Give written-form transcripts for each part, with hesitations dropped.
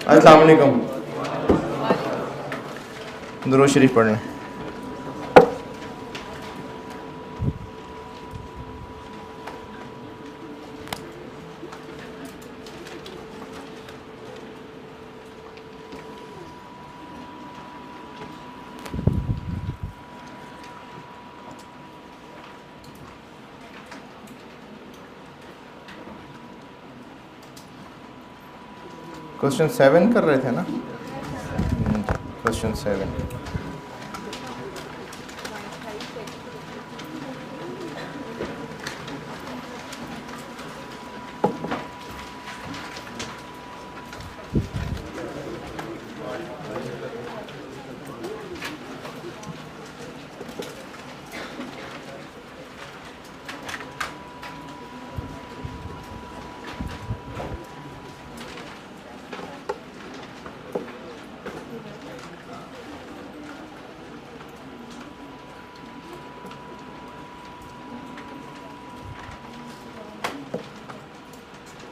अस्सलाम वालेकुम। दुरूद शरीफ पढ़ लें। क्वेश्चन 7 कर रहे थे ना? क्वेश्चन 7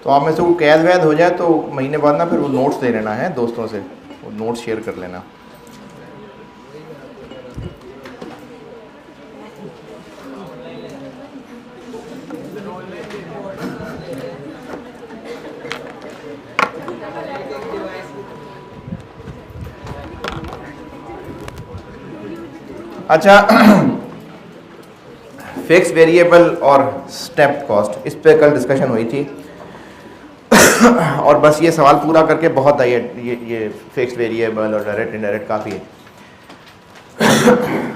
तो आप में से वो कैद वैद हो जाए तो महीने बाद ना फिर वो नोट्स दे लेना है दोस्तों से, वो नोट्स शेयर कर लेना। अच्छा, फिक्स वेरिएबल और स्टेप कॉस्ट, इस पे कल डिस्कशन हुई थी और बस ये सवाल पूरा करके बहुत है। ये फिक्स्ड वेरिएबल और डायरेक्ट इनडायरेक्ट काफ़ी है।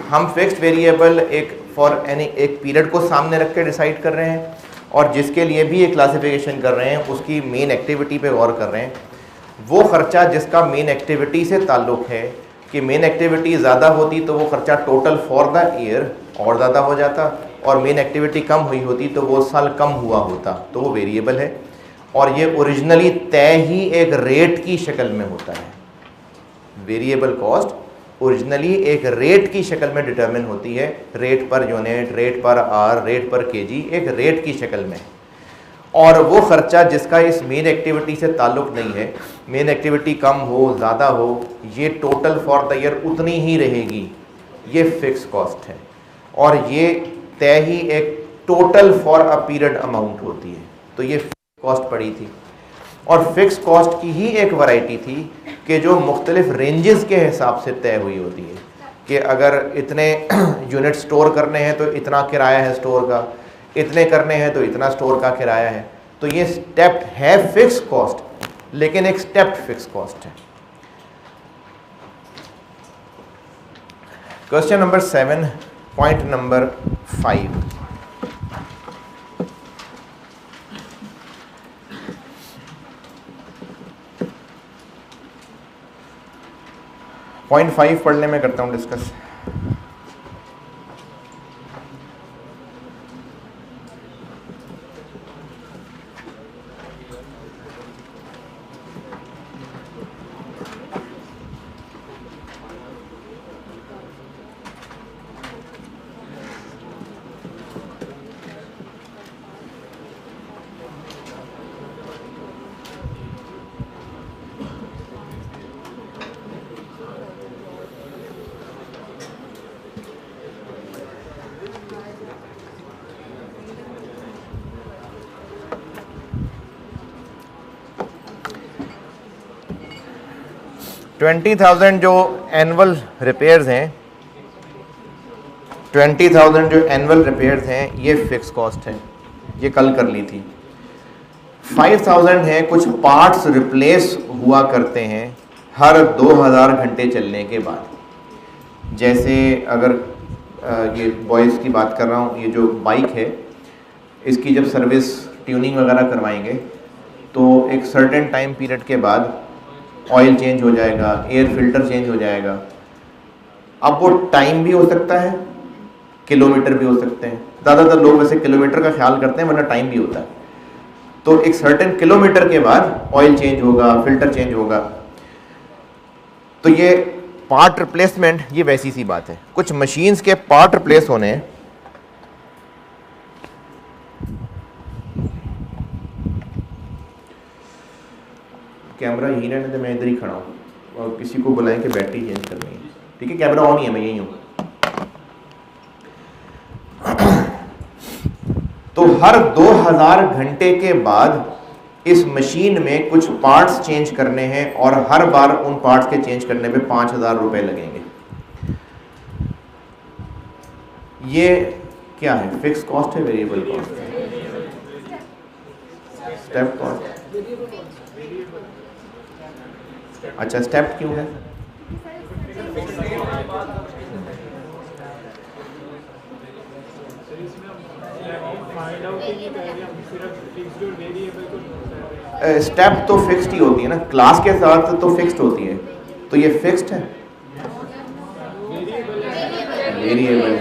हम फिक्स्ड वेरिएबल एक पीरियड को सामने रख के डिसाइड कर रहे हैं और जिसके लिए भी एक क्लासिफिकेशन कर रहे हैं उसकी मेन एक्टिविटी पे गौर कर रहे हैं। वो खर्चा जिसका मेन एक्टिविटी से ताल्लुक़ है कि मेन एक्टिविटी ज़्यादा होती तो वो खर्चा टोटल फॉर द ईयर और ज़्यादा हो जाता, और मेन एक्टिविटी कम हुई होती तो वो साल कम हुआ होता, तो वो वेरिएबल है। और ये ओरिजिनली तय ही एक रेट की शक्ल में होता है। वेरिएबल कॉस्ट ओरिजिनली एक रेट की शक्ल में डिटरमिन होती है, रेट पर यूनिट, रेट पर आर, रेट पर केजी, एक रेट की शक्ल में। और वो खर्चा जिसका इस मेन एक्टिविटी से ताल्लुक़ नहीं है, मेन एक्टिविटी कम हो ज़्यादा हो, ये टोटल फॉर द ईयर उतनी ही रहेगी, ये फिक्स कॉस्ट है। और ये तय ही एक total for a period amount होती है। तो ये कॉस्ट पड़ी थी। और फिक्स कॉस्ट की ही एक वैरायटी थी कि जो मुख्तलिफ रेंजेस के हिसाब से तय हुई होती है कि अगर इतने यूनिट स्टोर करने हैं तो इतना किराया है स्टोर का, इतने करने हैं तो इतना स्टोर का किराया है। तो ये स्टेप्ड है फिक्स कॉस्ट, लेकिन एक स्टेप्ड फिक्स कॉस्ट है। Question number 7, point number 5। Point 5 पढ़ने में करता हूँ डिस्कस। $20,000 जो एनुअल रिपेयर्स हैं, 20,000 जो एनुअल रिपेयर्स हैं ये फिक्स कॉस्ट है, ये कल कर ली थी। 5,000 है कुछ पार्ट्स रिप्लेस हुआ करते हैं हर 2000 घंटे चलने के बाद। जैसे अगर ये बॉयज़ की बात कर रहा हूँ, ये जो बाइक है इसकी जब सर्विस ट्यूनिंग वगैरह करवाएंगे तो एक सर्टेन टाइम पीरियड के बाद ऑयल चेंज हो जाएगा, एयर फिल्टर चेंज हो जाएगा। अब वो टाइम भी हो सकता है, किलोमीटर भी हो सकते हैं। ज़्यादातर लोग वैसे किलोमीटर का ख्याल करते हैं, वरना टाइम भी होता है। तो एक सर्टेन किलोमीटर के बाद ऑयल चेंज होगा, फिल्टर चेंज होगा। तो ये पार्ट रिप्लेसमेंट ये वैसी सी बात है। कुछ मशीन्स के पार्ट रिप्लेस होने हैं, कैमरा यही रहने दे, मैं इधर ही खड़ा हूँ, और किसी को बुलाएं कि बैटरी चेंज करनी है। ठीक है, कैमरा ऑन ही है, मैं यही हूँ। तो हर 2000 घंटे के बाद इस मशीन में कुछ पार्ट्स चेंज करने हैं, और हर बार उन पार्ट्स के चेंज करने पे 5000 रुपए लगेंगे। ये क्या है, फिक्स कॉस्ट है, वेरिएबल कॉस्ट है, स्टेप कॉस्ट? अच्छा, स्टेप क्यों है? स्टेप तो फिक्स्ड ही होती है ना, क्लास के साथ तो फिक्स्ड होती है, तो ये फिक्स्ड है, वेरिएबल।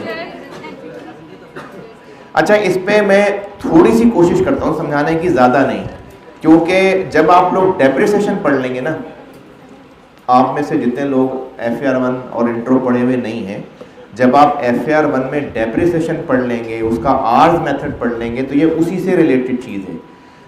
अच्छा, इस पे मैं थोड़ी सी कोशिश करता हूँ समझाने की, ज़्यादा नहीं, क्योंकि जब आप लोग डेप्रिसिएशन पढ़ लेंगे ना, आप में से जितने लोग FAR1 और इंट्रो पढ़े हुए नहीं हैं, जब आप FAR1 में डेप्रिसिएशन पढ़ लेंगे, उसका आर्स मेथड पढ़ लेंगे, तो ये उसी से रिलेटेड चीज़ है।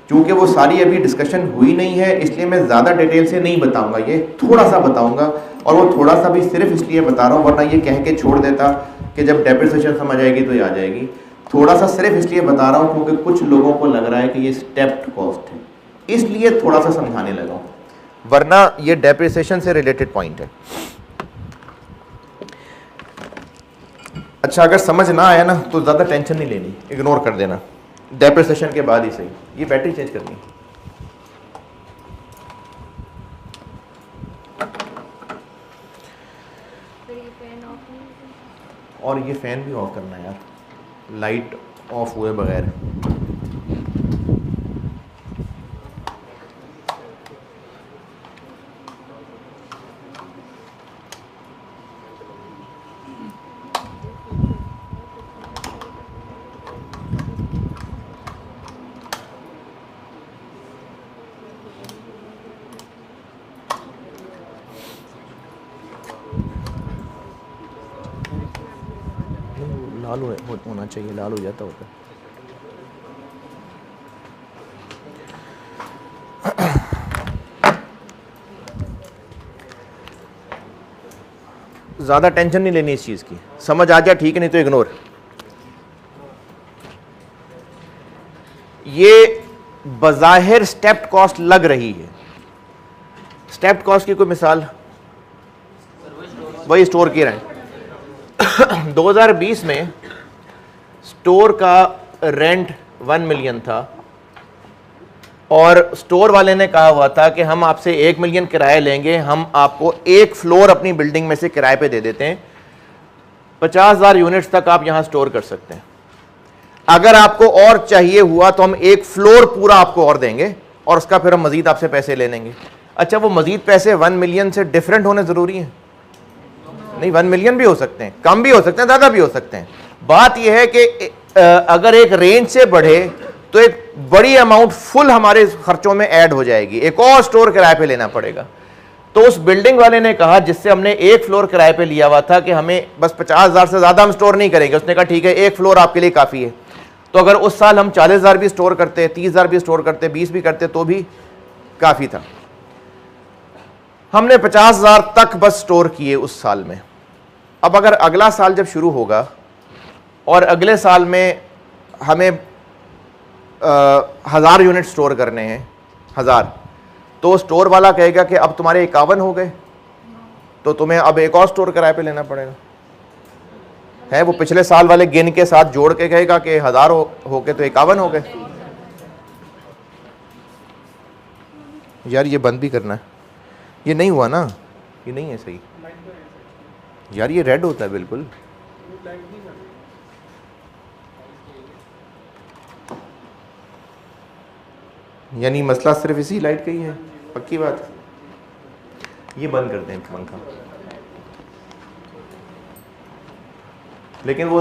क्योंकि वो सारी अभी डिस्कशन हुई नहीं है, इसलिए मैं ज़्यादा डिटेल से नहीं बताऊंगा, ये थोड़ा सा बताऊंगा, और वो थोड़ा सा भी सिर्फ इसलिए बता रहा हूँ, वरना ये कह के छोड़ देता कि जब डेप्रिसिएशन समझ आएगी तो ये आ जाएगी। थोड़ा सा सिर्फ इसलिए बता रहा हूँ क्योंकि कुछ लोगों को लग रहा है कि ये स्टेप्ड कॉस्ट है, इसलिए थोड़ा सा समझाने लगा हूँ, वरना ये डेप्रिसिएशन से रिलेटेड पॉइंट है। अच्छा, अगर समझ ना आया ना तो ज़्यादा टेंशन नहीं लेनी, इग्नोर कर देना, डेप्रिसिएशन के बाद ही सही। ये बैटरी चेंज करनी है। और ये फैन भी ऑफ करना है यार, लाइट ऑफ हुए बगैर। लाल होना चाहिए, लाल हो जाता होता। ज़्यादा टेंशन नहीं लेनी इस चीज़ की, समझ आ जाए ठीक है, नहीं तो इग्नोर। ये बज़ाहिर स्टेप्ड कॉस्ट लग रही है। स्टेप्ड कॉस्ट की कोई मिसाल? वही स्टोर की रेंट। 2020 में स्टोर का रेंट 1 मिलियन था, और स्टोर वाले ने कहा हुआ था कि हम आपसे 1 मिलियन किराया लेंगे, हम आपको एक फ्लोर अपनी बिल्डिंग में से किराए पे दे देते हैं, 50,000 यूनिट्स तक आप यहां स्टोर कर सकते हैं। अगर आपको और चाहिए हुआ तो हम एक फ्लोर पूरा आपको और देंगे, और उसका फिर हम मजीद आपसे पैसे ले लेंगे। अच्छा, वो मजीद पैसे 1 मिलियन से डिफरेंट होने ज़रूरी है? नहीं, 1 मिलियन भी हो सकते हैं, कम भी हो सकते हैं, ज़्यादा भी हो सकते हैं। बात यह है कि अगर एक रेंज से बढ़े तो एक बड़ी अमाउंट फुल हमारे खर्चों में ऐड हो जाएगी, एक और स्टोर किराए पे लेना पड़ेगा। तो उस बिल्डिंग वाले ने कहा, जिससे हमने एक फ्लोर किराए पे लिया हुआ था, कि हमें बस 50,000 से ज़्यादा हम स्टोर नहीं करेंगे। उसने कहा ठीक है, एक फ्लोर आपके लिए काफ़ी है। तो अगर उस साल हम 40,000 भी स्टोर करते, 30,000 भी स्टोर करते, 20 भी करते, तो भी काफ़ी था। हमने 50,000 तक बस स्टोर किए उस साल में। अब अगर अगला साल जब शुरू होगा और अगले साल में हमें 1000 यूनिट स्टोर करने हैं, 1000, तो स्टोर वाला कहेगा कि अब तुम्हारे 51 हो गए, तो तुम्हें अब एक और स्टोर किराए पे लेना पड़ेगा। है वो पिछले साल वाले गिन के साथ जोड़ के कहेगा कि 1000 हो गए तो 51 हो गए। यार ये बंद भी करना है, ये नहीं हुआ ना, ये नहीं है सही यार, ये रेड होता है बिल्कुल। यानी मसला सिर्फ इसी लाइट का ही है, पक्की बात। ये बंद कर दें पंखा, लेकिन वो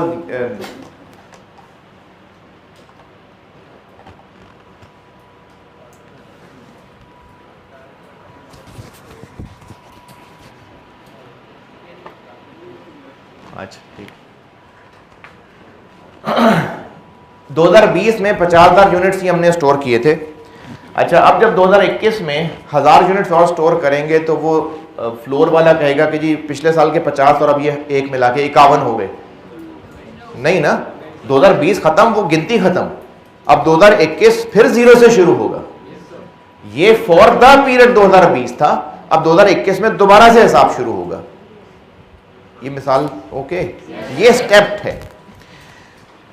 अच्छा ठीक। 2020 में 50,000 यूनिट्स ही हमने स्टोर किए थे। अच्छा, अब जब 2021 में 1000 यूनिट्स और स्टोर करेंगे तो वो फ्लोर वाला कहेगा कि जी पिछले साल के 50 और अब ये एक मिला के 51 हो गए। नहीं ना, 2020 खत्म, वो गिनती खत्म। अब 2021 फिर जीरो से शुरू होगा। ये फॉर द पीरियड 2020 था, अब 2021 में दोबारा से हिसाब शुरू होगा। ये मिसाल ओके, ये स्टेप है।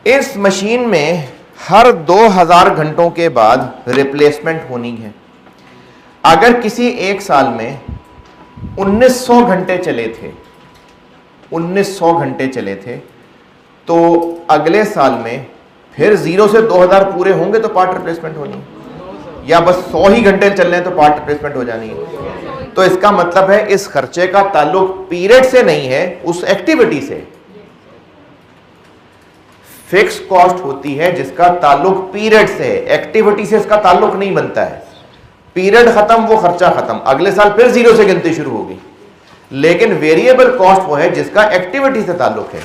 इस मशीन में हर 2000 घंटों के बाद रिप्लेसमेंट होनी है। अगर किसी एक साल में 1900 घंटे चले थे, 1900 घंटे चले थे, तो अगले साल में फिर 0 से 2000 पूरे होंगे तो पार्ट रिप्लेसमेंट होनी है, या बस 100 ही घंटे चल रहे हैं तो पार्ट रिप्लेसमेंट हो जानी है। तो इसका मतलब है इस खर्चे का ताल्लुक पीरियड से नहीं है, उस एक्टिविटी से। फिक्स कॉस्ट होती है जिसका ताल्लुक पीरियड से है, एक्टिविटी से इसका ताल्लुक नहीं बनता है। पीरियड खत्म, वो खर्चा खत्म, अगले साल फिर 0 से गिनती शुरू होगी। लेकिन वेरिएबल कॉस्ट वो है जिसका एक्टिविटी से ताल्लुक है।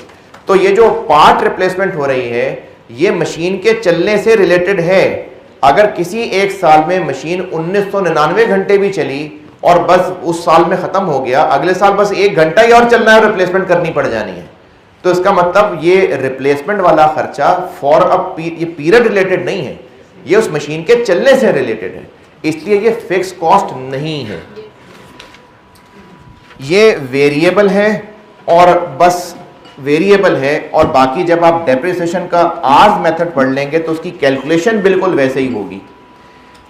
तो ये जो पार्ट रिप्लेसमेंट हो रही है ये मशीन के चलने से रिलेटेड है। अगर किसी एक साल में मशीन 1999 घंटे भी चली और बस उस साल में खत्म हो गया, अगले साल बस 1 घंटा ही और चलना है और रिप्लेसमेंट करनी पड़ जानी है, तो इसका मतलब ये रिप्लेसमेंट वाला खर्चा फॉर ये पीरियड रिलेटेड नहीं है, ये उस मशीन के चलने से रिलेटेड है, इसलिए ये फिक्स कॉस्ट नहीं है, ये वेरिएबल है। और बस वेरिएबल है, और बाकी जब आप डेप्रिसिएशन का आर्ज मेथड पढ़ लेंगे तो उसकी कैलकुलेशन बिल्कुल वैसे ही होगी।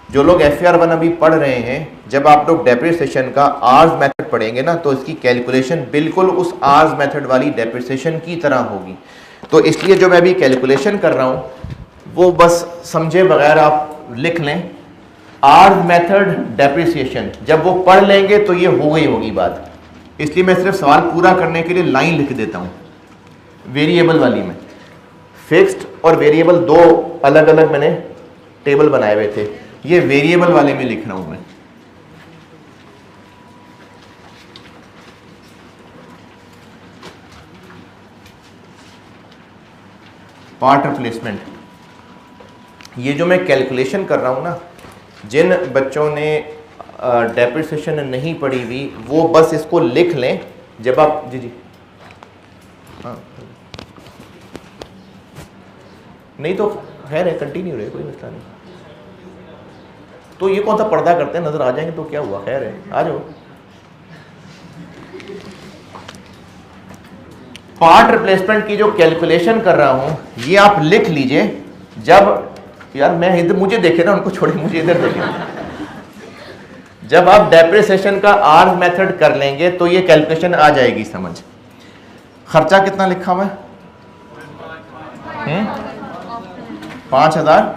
जो लोग FAR1 अभी पढ़ रहे हैं, जब आप लोग डेप्रिसिएशन का आर्ज मेथड पढ़ेंगे ना तो इसकी कैलकुलेशन बिल्कुल उस आर्ज मेथड वाली डेप्रिसिएशन की तरह होगी। तो इसलिए जो मैं अभी कैलकुलेशन कर रहा हूँ वो बस समझे बगैर आप लिख लें, आर्ज मेथड डेप्रिसिएशन, जब वो पढ़ लेंगे तो ये हो गई होगी बात। इसलिए मैं सिर्फ सवाल पूरा करने के लिए लाइन लिख देता हूँ। वेरिएबल वाली में फिक्स्ड और वेरिएबल दो अलग अलग मैंने टेबल बनाए हुए थे, ये वेरिएबल वाले में लिख रहा हूं मैं। पार्ट रिप्लेसमेंट, ये जो मैं कैलकुलेशन कर रहा हूं ना, जिन बच्चों ने डेप्रिसिएशन नहीं पढ़ी हुई वो बस इसको लिख लें। जब आप जी हाँ, नहीं तो खैर है, कंटिन्यू रहे, कोई मसला नहीं। तो ये कौन सा पर्दा करते हैं, नजर आ जाएंगे तो क्या हुआ, खैर है, आ जाओ। पार्ट रिप्लेसमेंट की जो कैलकुलेशन कर रहा हूं ये आप लिख लीजिए। जब यार मैं इधर, मुझे देखे ना, उनको छोड़े, मुझे इधर देखे। जब आप डेप्रिसिएशन का आर्ज मेथड कर लेंगे तो ये कैलकुलेशन आ जाएगी समझ। खर्चा कितना लिखा हुआ है? 5000।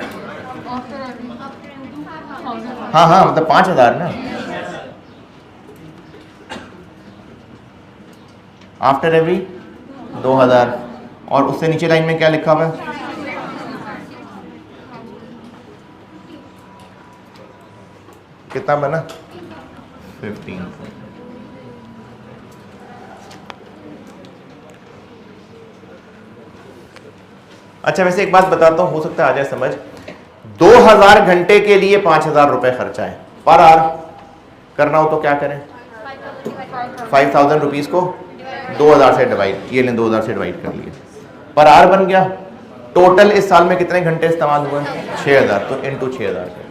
हाँ हाँ, मतलब 5000 ना। आफ्टर एवरी 2000, और उससे नीचे लाइन में क्या लिखा हुआ है? कितना बना? 15। अच्छा, वैसे एक बात बताता हूं, हो सकता है आ जाए समझ। 2000 घंटे के लिए 5000 रुपए खर्चा है पर आवर। करना हो तो क्या करें? 5000 रुपीज को 2000 से डिवाइड, ये लें 2000 से डिवाइड कर लिए, पर आवर बन गया। टोटल इस साल में कितने घंटे इस्तेमाल हुए? 6000, तो इनटू 6000।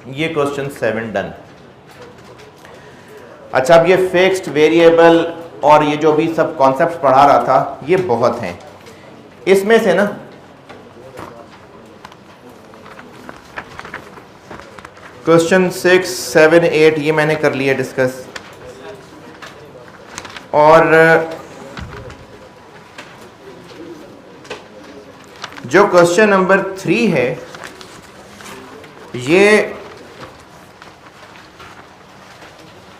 ये क्वेश्चन 7 डन। अच्छा, अब ये फिक्स्ड, वेरिएबल और ये जो भी सब कॉन्सेप्ट्स पढ़ा रहा था ये बहुत हैं। इसमें से ना क्वेश्चन 6, 7, 8 ये मैंने कर लिया डिस्कस, और जो क्वेश्चन नंबर 3 है ये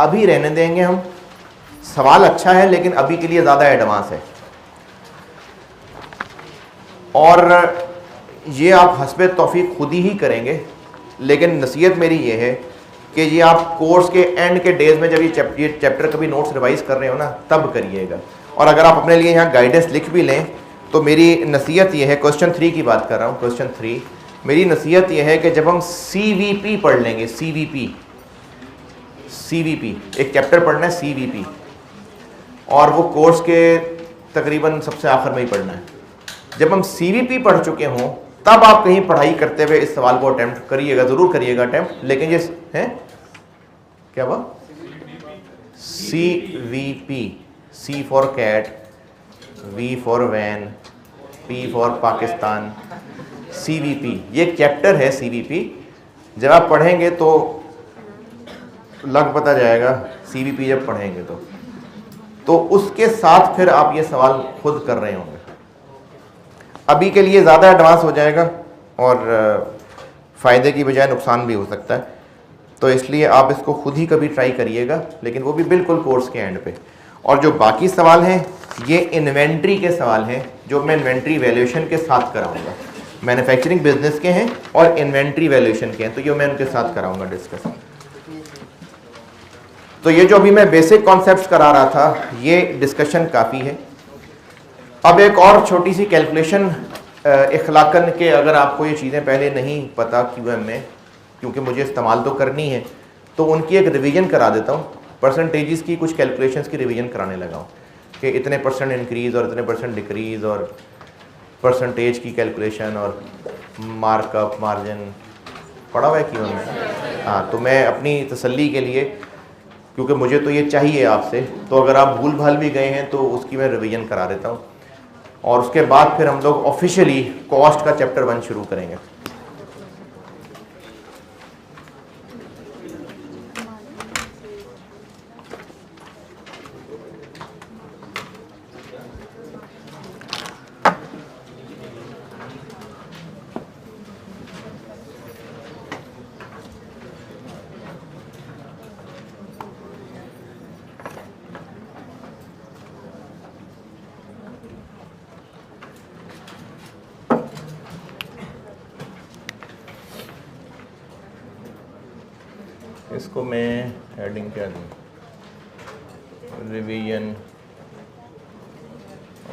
अभी रहने देंगे हम। सवाल अच्छा है लेकिन अभी के लिए ज़्यादा एडवांस है, और ये आप हस्बे तौफीक खुद ही करेंगे। लेकिन नसीहत मेरी ये है कि जी आप कोर्स के एंड के डेज में जब ये चैप्टर कभी नोट्स रिवाइज कर रहे हो ना, तब करिएगा। और अगर आप अपने लिए यहाँ गाइडेंस लिख भी लें तो मेरी नसीहत ये है, क्वेश्चन 3 की बात कर रहा हूँ, क्वेश्चन 3, मेरी नसीहत ये है कि जब हम CVP पढ़ लेंगे, CVP एक चैप्टर पढ़ना है CVP, और वो कोर्स के तकरीबन सबसे आखिर में ही पढ़ना है। जब हम CVP पढ़ चुके हों तब आप कहीं पढ़ाई करते हुए इस सवाल को अटेम्प्ट करिएगा, ज़रूर करिएगा अटेम्प्ट। लेकिन ये है क्या हुआ, CVP, C for cat, V for van, P for Pakistan, CVP ये एक चैप्टर है CVP। जब आप पढ़ेंगे तो लग पता जाएगा CVP जब पढ़ेंगे तो उसके साथ फिर आप ये सवाल खुद कर रहे होंगे। अभी के लिए ज़्यादा एडवांस हो जाएगा और फ़ायदे की बजाय नुकसान भी हो सकता है, तो इसलिए आप इसको खुद ही कभी ट्राई करिएगा, लेकिन वो भी बिल्कुल कोर्स के एंड पे। और जो बाकी सवाल हैं ये इन्वेंट्री के सवाल हैं, जो मैं इन्वेंट्री वैल्यूएशन के साथ कराऊंगा। मैन्युफैक्चरिंग बिजनेस के हैं और इन्वेंट्री वैल्यूएशन के हैं, तो ये मैं उनके साथ कराऊंगा डिस्कस। तो ये जो अभी मैं बेसिक कॉन्सेप्ट्स करा रहा था, ये डिस्कशन काफ़ी है। अब एक और छोटी सी कैलकुलेशन इखलाकन के, अगर आपको ये चीज़ें पहले नहीं पता QM में, क्योंकि मुझे इस्तेमाल तो करनी है, तो उनकी एक रिवीजन करा देता हूँ। परसेंटेजेस की कुछ कैलकुलेशंस की रिवीजन कराने लगा हूँ कि इतने % इंक्रीज़ और इतने % डिक्रीज़, और परसेंटेज की कैलकुलेशन और मार्कअप मार्जिन पढ़ा हुआ है QM में। हाँ, तो मैं अपनी तसल्ली के लिए, क्योंकि मुझे तो ये चाहिए आपसे, तो अगर आप भूल भाल भी गए हैं तो उसकी मैं रिवीजन करा देता हूँ। और उसके बाद फिर हम लोग ऑफिशियली कॉस्ट का चैप्टर 1 शुरू करेंगे। इसको मैं हेडिंग क्या दूँ, revision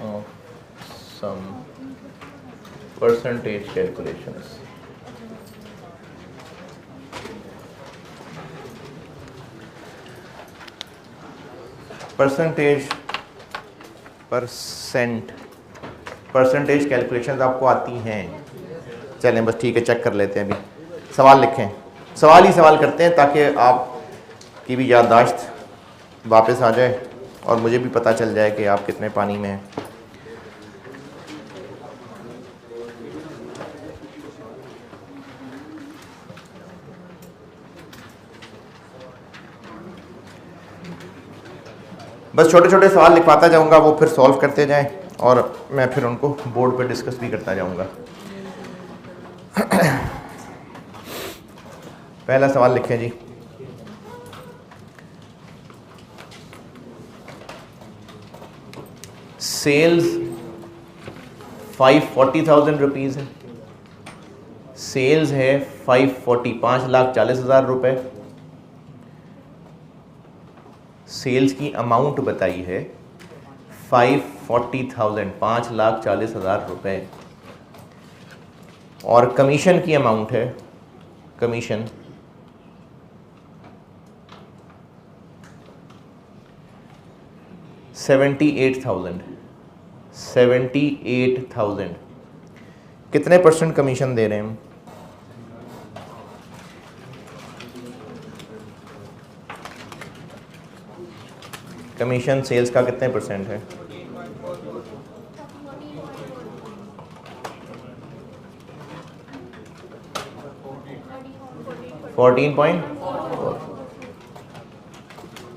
of some percentage calculations. Percentage calculations आपको आती हैं? चलें बस ठीक है, चेक कर लेते हैं। अभी सवाल लिखें, सवाल ही सवाल करते हैं ताकि आप की भी याददाश्त वापस आ जाए और मुझे भी पता चल जाए कि आप कितने पानी में हैं। बस छोटे छोटे सवाल लिखवाता जाऊंगा, वो फिर सॉल्व करते जाएं और मैं फिर उनको बोर्ड पे डिस्कस भी करता जाऊंगा। पहला सवाल लिखें जी, सेल्स 540,000 रुपीज़ है, सेल्स है 5,40,000 रुपए, सेल्स की अमाउंट बताई है 540,000 5,40,000 रुपए, और कमीशन की अमाउंट है, कमीशन 78,000। कितने % कमीशन दे रहे हैं हम? कमीशन सेल्स का कितने % है? 14.4।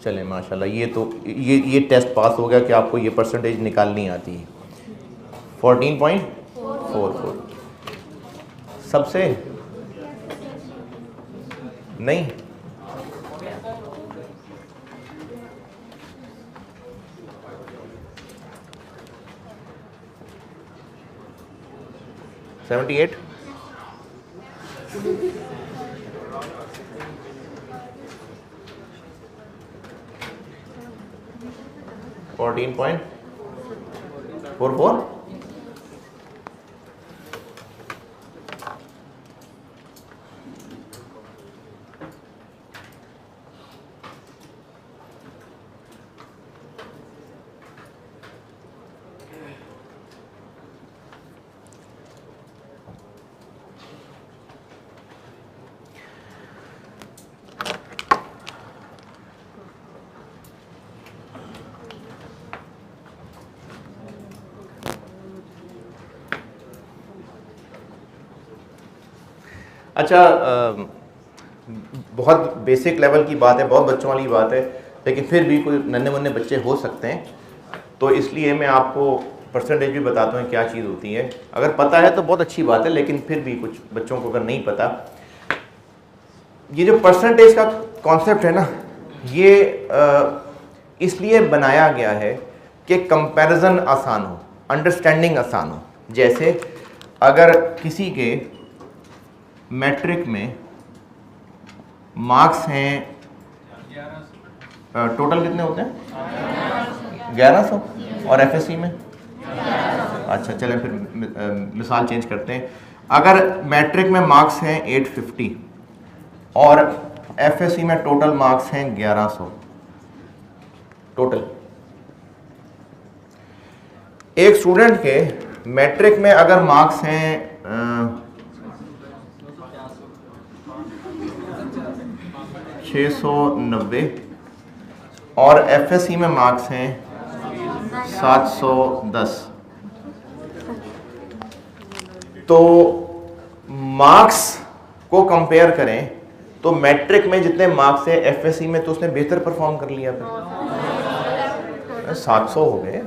चलें माशाल्लाह, ये तो ये टेस्ट पास हो गया कि आपको ये परसेंटेज निकालनी आती है। 14.44 सबसे नहीं, $78 14.44। अच्छा, बहुत बेसिक लेवल की बात है, बहुत बच्चों वाली बात है, लेकिन फिर भी कोई नन्हे मुन्ने बच्चे हो सकते हैं, तो इसलिए मैं आपको परसेंटेज भी बताता हूँ क्या चीज़ होती है। अगर पता है तो बहुत अच्छी बात है, लेकिन फिर भी कुछ बच्चों को अगर नहीं पता, ये जो परसेंटेज का कॉन्सेप्ट है ना, ये इसलिए बनाया गया है कि कंपैरिजन आसान हो, अंडरस्टैंडिंग आसान हो। जैसे अगर किसी के मैट्रिक में मार्क्स हैं, टोटल कितने होते हैं? 1100। और एफएससी में? अच्छा, चलें फिर मिसाल चेंज करते हैं। अगर मैट्रिक में मार्क्स हैं 850 और एफएससी में टोटल मार्क्स हैं 1100 टोटल। एक स्टूडेंट के मैट्रिक में अगर मार्क्स हैं 690 और एफएससी में मार्क्स हैं 710, तो मार्क्स को कंपेयर करें तो मैट्रिक में जितने मार्क्स हैं एफएससी में तो उसने बेहतर परफॉर्म कर लिया, फिर 700 हो गए।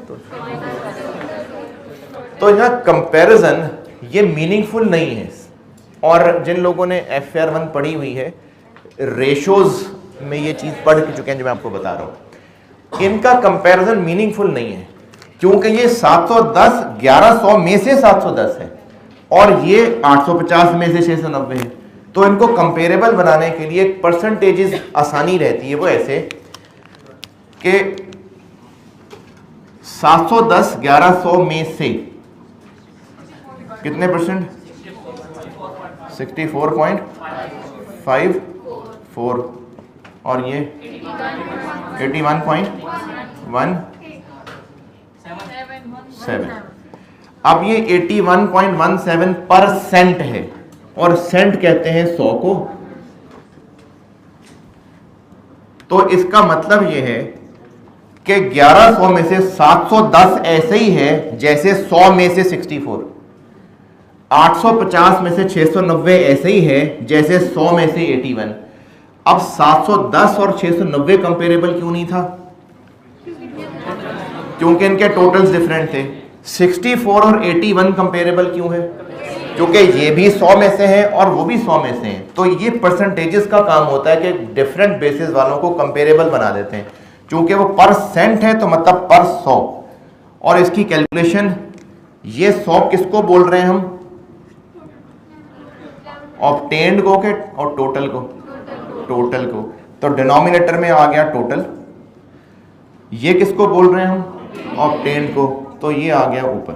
तो यहाँ कंपैरिजन ये मीनिंगफुल नहीं है। और जिन लोगों ने FR1 पढ़ी हुई है, रेशोज में ये चीज़ पढ़ चुके हैं जो मैं आपको बता रहा हूँ, इनका कंपैरिजन मीनिंगफुल नहीं है, क्योंकि ये 710 1100 में से 710 है और ये 850 में से 690 है। तो इनको कंपेरेबल बनाने के लिए परसेंटेजेस आसानी रहती है। वो ऐसे कि 710 1100 में से कितने परसेंट? 64.54 और ये 81.17। अब ये 81.17% है और सेंट कहते हैं 100 को। तो इसका मतलब ये है कि 1100 में से 710 ऐसे ही है जैसे 100 में से 64, 850 में से 690 ऐसे ही है जैसे 100 में से 81। अब 710 और 690 कंपेरेबल क्यों नहीं था? क्योंकि इनके टोटल्स डिफरेंट थे। 64 और 81 कंपेरेबल क्यों है? क्योंकि ये भी 100 में से है और वो भी 100 में से हैं। तो ये परसेंटेजेस का काम होता है कि डिफरेंट बेसिस वालों को कंपेरेबल बना देते हैं। क्योंकि वो परसेंट है तो मतलब पर 100, और इसकी कैलकुलेशन, ये 100 किसको बोल रहे हैं हम? ऑब्टेन्ड को के और टोटल को? टोटल को। तो डिनोमिनेटर में आ गया टोटल। ये किसको बोल रहे हैं हम? ऑब्टेन्ड को। तो ये आ गया ऊपर।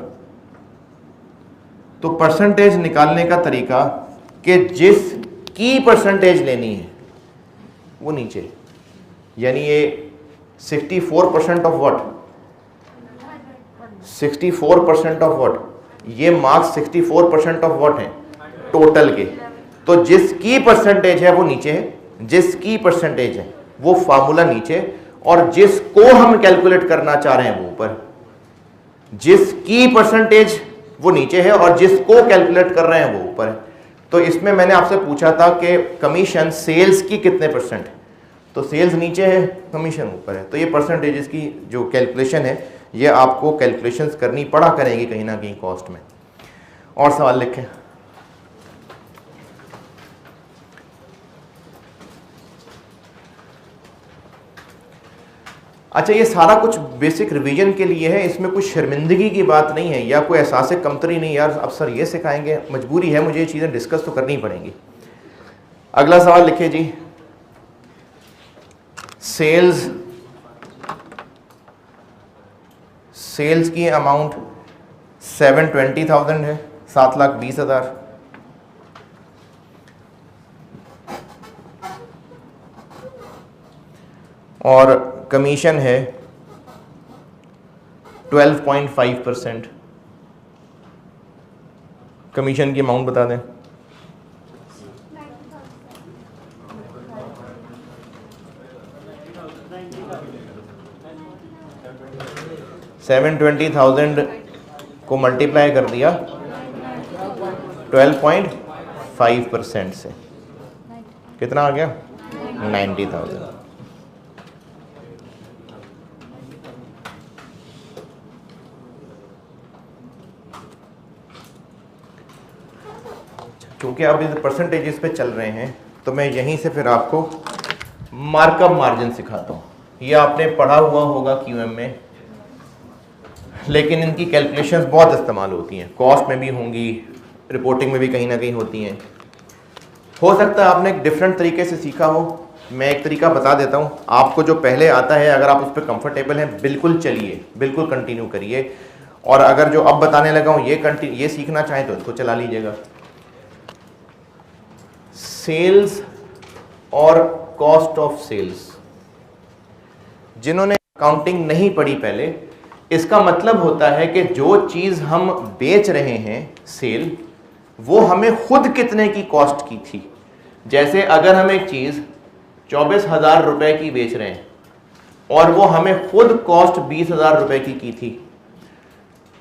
तो परसेंटेज निकालने का तरीका कि जिस की परसेंटेज लेनी है वो नीचे, यानी ये 64% ऑफ व्हाट? 64% of what? ये मार्क्स 64% ऑफ व्हाट है? टोटल के। तो जिसकी परसेंटेज है वो नीचे है, जिसकी परसेंटेज है वो फार्मूला नीचे, और जिसको हम कैलकुलेट करना चाह रहे हैं वो ऊपर। जिसकी परसेंटेज वो नीचे है और जिसको कैलकुलेट कर रहे हैं वो ऊपर है। तो इसमें मैंने आपसे पूछा था कि कमीशन सेल्स की कितने परसेंट है, तो सेल्स नीचे है, कमीशन ऊपर है। तो ये परसेंटेजेस की जो कैलकुलेशन है ये आपको कैलकुलेशंस करनी पड़ा करेगी कहीं ना कहीं कॉस्ट में। और सवाल लिखें। अच्छा, ये सारा कुछ बेसिक रिवीजन के लिए है, इसमें कुछ शर्मिंदगी की बात नहीं है या कोई एहसास कमतरी नहीं, यार अब सर ये सिखाएंगे, मजबूरी है, मुझे ये चीज़ें डिस्कस तो करनी पड़ेंगी। अगला सवाल लिखिए जी। सेल्स सेल्स की अमाउंट 720,000 है, 7,20,000। और कमीशन है 12.5%। कमीशन की अमाउंट बता दें। 720,000 को मल्टीप्लाई कर दिया 12.5% से, कितना आ गया? 90,000। क्योंकि अब इस परसेंटेजेस पे चल रहे हैं तो मैं यहीं से फिर आपको मार्कअप मार्जिन सिखाता हूँ। ये आपने पढ़ा हुआ होगा क्यूएम में, लेकिन इनकी कैलकुलेशंस बहुत इस्तेमाल होती हैं, कॉस्ट में भी होंगी, रिपोर्टिंग में भी कहीं ना कहीं होती हैं। हो सकता है आपने एक डिफरेंट तरीके से सीखा हो, मैं एक तरीका बता देता हूँ आपको। जो पहले आता है अगर आप उस पर कंफर्टेबल हैं बिल्कुल चलिए, बिल्कुल कंटिन्यू करिए, और अगर जो अब बताने लगा हूँ ये सीखना चाहें तो इसको चला लीजिएगा। सेल्स और कॉस्ट ऑफ सेल्स, जिन्होंने अकाउंटिंग नहीं पढ़ी पहले, इसका मतलब होता है कि जो चीज़ हम बेच रहे हैं सेल, वो हमें खुद कितने की कॉस्ट की थी। जैसे अगर हम एक चीज़ 24,000 रुपये की बेच रहे हैं और वो हमें खुद कॉस्ट 20,000 रुपये की थी,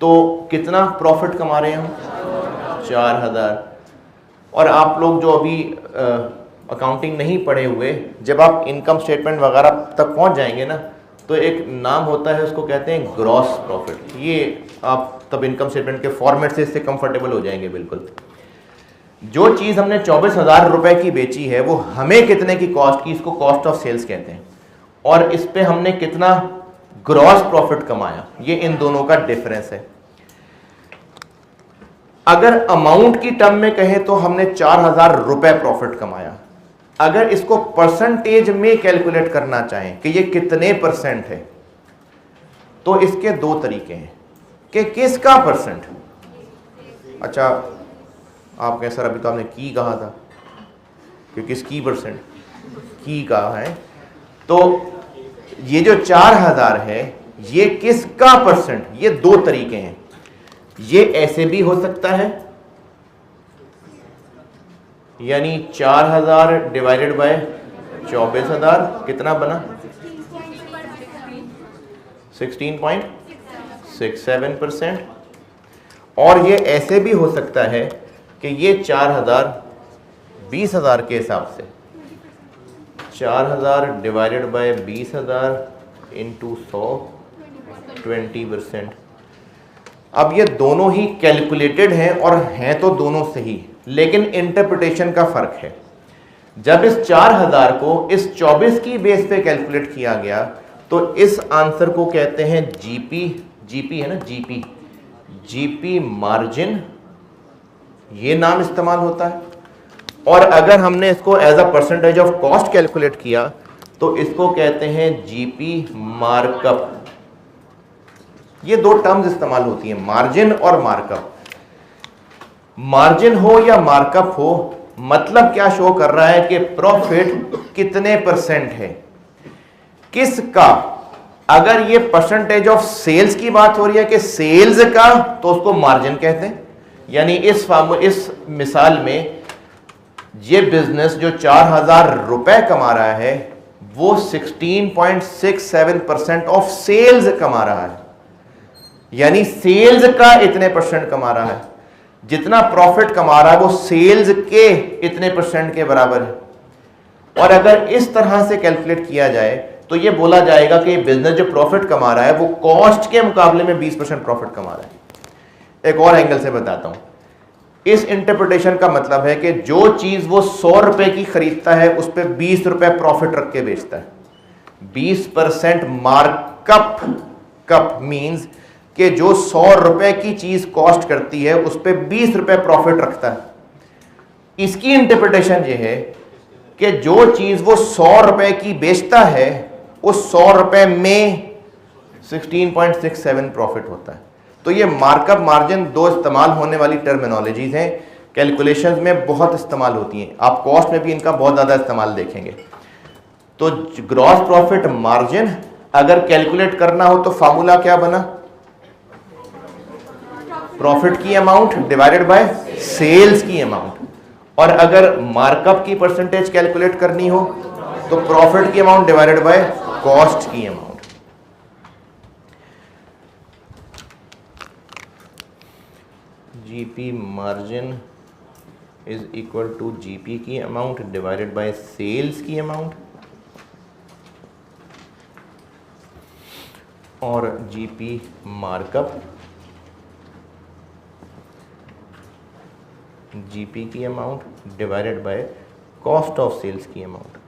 तो कितना प्रॉफिट कमा रहे हैं हम? 4,000। और आप लोग जो अभी अकाउंटिंग नहीं पढ़े हुए, जब आप इनकम स्टेटमेंट वगैरह तक पहुंच जाएंगे ना, तो एक नाम होता है, उसको कहते हैं ग्रॉस प्रॉफिट। ये आप तब इनकम स्टेटमेंट के फॉर्मेट से इससे कंफर्टेबल हो जाएंगे बिल्कुल। जो चीज़ हमने 24,000 रुपये की बेची है वो हमें कितने की कॉस्ट की, इसको कॉस्ट ऑफ सेल्स कहते हैं, और इस पे हमने कितना ग्रॉस प्रॉफिट कमाया, ये इन दोनों का डिफरेंस है। अगर अमाउंट की टर्म में कहें तो हमने 4,000 रुपये प्रॉफिट कमाया। अगर इसको परसेंटेज में कैलकुलेट करना चाहें कि ये कितने परसेंट है, तो इसके दो तरीके हैं कि किसका परसेंट। अच्छा, आप कहें सर अभी तो आपने की कहा था कि किसकी परसेंट, की कहा है, तो ये जो 4,000 है ये किसका परसेंट, ये दो तरीके हैं। ये ऐसे भी हो सकता है, यानी 4,000 डिवाइडेड बाय 24,000 कितना बना? 16.67%। और ये ऐसे भी हो सकता है कि ये 4,000 20,000 के हिसाब से 4,000 डिवाइडेड बाय 20,000 इंटू 100 20%। अब ये दोनों ही कैलकुलेटेड हैं और हैं तो दोनों सही, लेकिन इंटरप्रिटेशन का फर्क है। जब इस 4,000 को इस 24 की बेस पे कैलकुलेट किया गया तो इस आंसर को कहते हैं जीपी। जीपी है ना, जीपी, जीपी मार्जिन, ये नाम इस्तेमाल होता है। और अगर हमने इसको as a percentage of cost calculate किया तो इसको कहते हैं जीपी मार्कअप। ये दो टर्म्स इस्तेमाल होती हैं, मार्जिन और मार्कअप। मार्जिन हो या मार्कअप हो, मतलब क्या शो कर रहा है कि प्रॉफिट कितने परसेंट है, किसका। अगर ये परसेंटेज ऑफ सेल्स की बात हो रही है कि सेल्स का, तो उसको मार्जिन कहते हैं। यानी इस मिसाल में ये बिजनेस जो 4,000 रुपए कमा रहा है वो 16.67% ऑफ सेल्स कमा रहा है, यानी सेल्स का इतने परसेंट कमा रहा है। जितना प्रॉफिट कमा रहा है वो सेल्स के इतने परसेंट के बराबर है। और अगर इस तरह से कैलकुलेट किया जाए तो ये बोला जाएगा कि बिजनेस जो प्रॉफिट कमा रहा है वो कॉस्ट के मुकाबले में 20% प्रॉफिट कमा रहा है। एक और एंगल से बताता हूं, इस इंटरप्रिटेशन का मतलब है कि जो चीज वो 100 रुपए की खरीदता है उस पर 20 रुपए प्रॉफिट रख के बेचता है। 20% मार्कअप, कप मींस कि जो 100 रुपए की चीज कॉस्ट करती है उस पर 20 रुपए प्रॉफिट रखता है। इसकी इंटरप्रिटेशन ये है कि जो चीज वो 100 रुपए की बेचता है उस 100 रुपए में 16.67 प्रॉफिट होता है। तो ये मार्कअप मार्जिन दो इस्तेमाल होने वाली टर्मिनोलॉजीज हैं, कैलकुलेशंस में बहुत इस्तेमाल होती हैं, आप कॉस्ट में भी इनका बहुत ज़्यादा इस्तेमाल देखेंगे। तो ग्रॉस प्रॉफिट मार्जिन अगर कैलकुलेट करना हो तो फार्मूला क्या बना, प्रॉफिट की अमाउंट डिवाइडेड बाय सेल्स की अमाउंट, और अगर मार्कअप की परसेंटेज कैलकुलेट करनी हो तो प्रॉफिट की अमाउंट डिवाइडेड बाय कॉस्ट की amount. GP margin is equal to GP की अमाउंट डिवाइडेड बाय सेल्स की अमाउंट, और जीपी मार्कअप जीपी की amount divided by cost of sales की अमाउंट।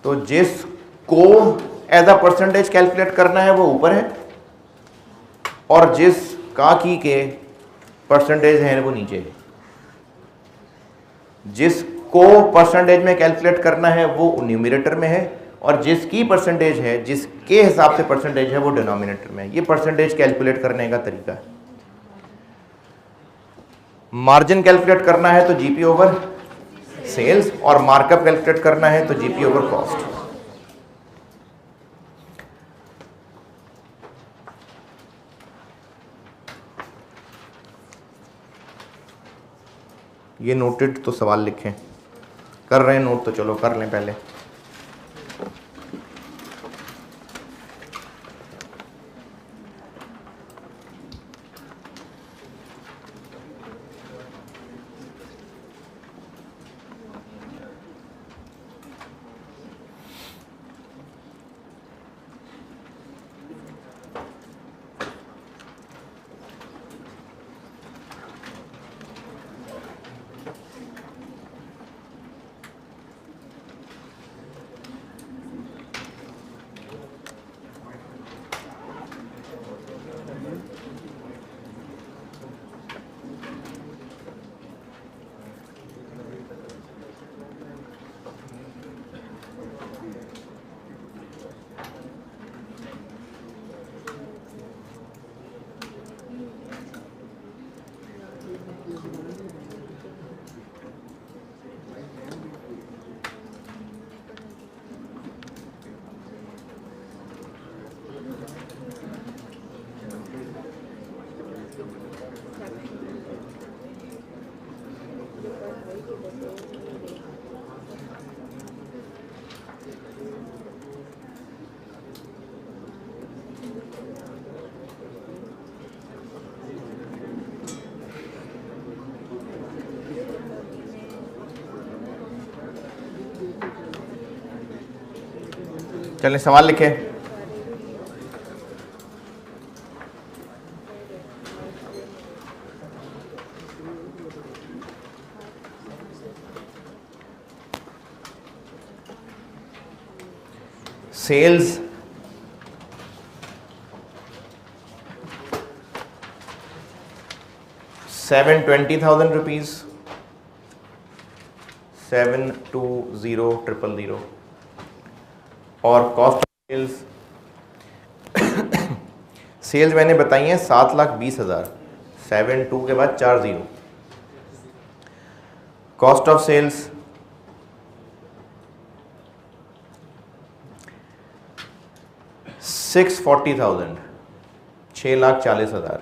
तो जिसको एज अ परसेंटेज कैलकुलेट करना है वो ऊपर है, और जिसका की के परसेंटेज है वो नीचे है। जिसको परसेंटेज में कैलकुलेट करना है वो न्यूमरेटर में है, और जिसकी परसेंटेज है, जिसके हिसाब से परसेंटेज है, वो डिनोमिनेटर में है। ये परसेंटेज कैलकुलेट करने का तरीका है। मार्जिन कैलकुलेट करना है तो जीपी ओवर सेल्स, और मार्कअप कैलकुलेट करना है तो जीपी ओवर कॉस्ट। ये नोटेड तो सवाल लिखें, कर रहे हैं नोट तो चलो कर लें पहले। चलें सवाल लिखें। सेल्स ₹720,000, 720000, और कॉस्ट ऑफ सेल्स सेल्स मैंने बताई हैं 7,20,000, 72 के बाद 4 0। Cost of sales 640,000, 6,40,000।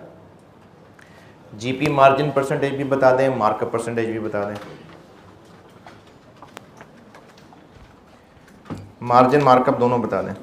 GP margin percentage भी बता दें, मार्कअप परसेंटेज भी बता दें। मार्जिन मार्कअप दोनों बता दें।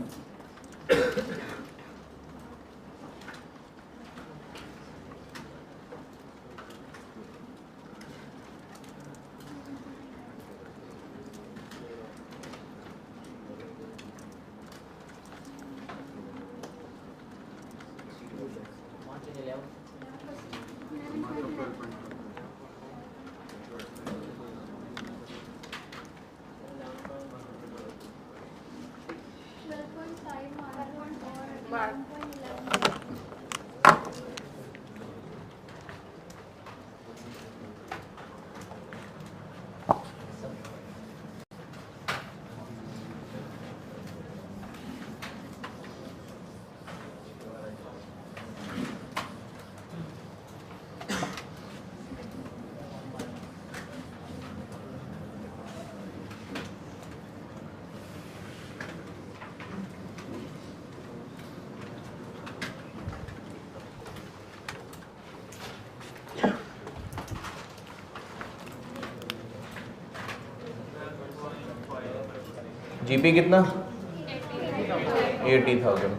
जीपी कितना 80,000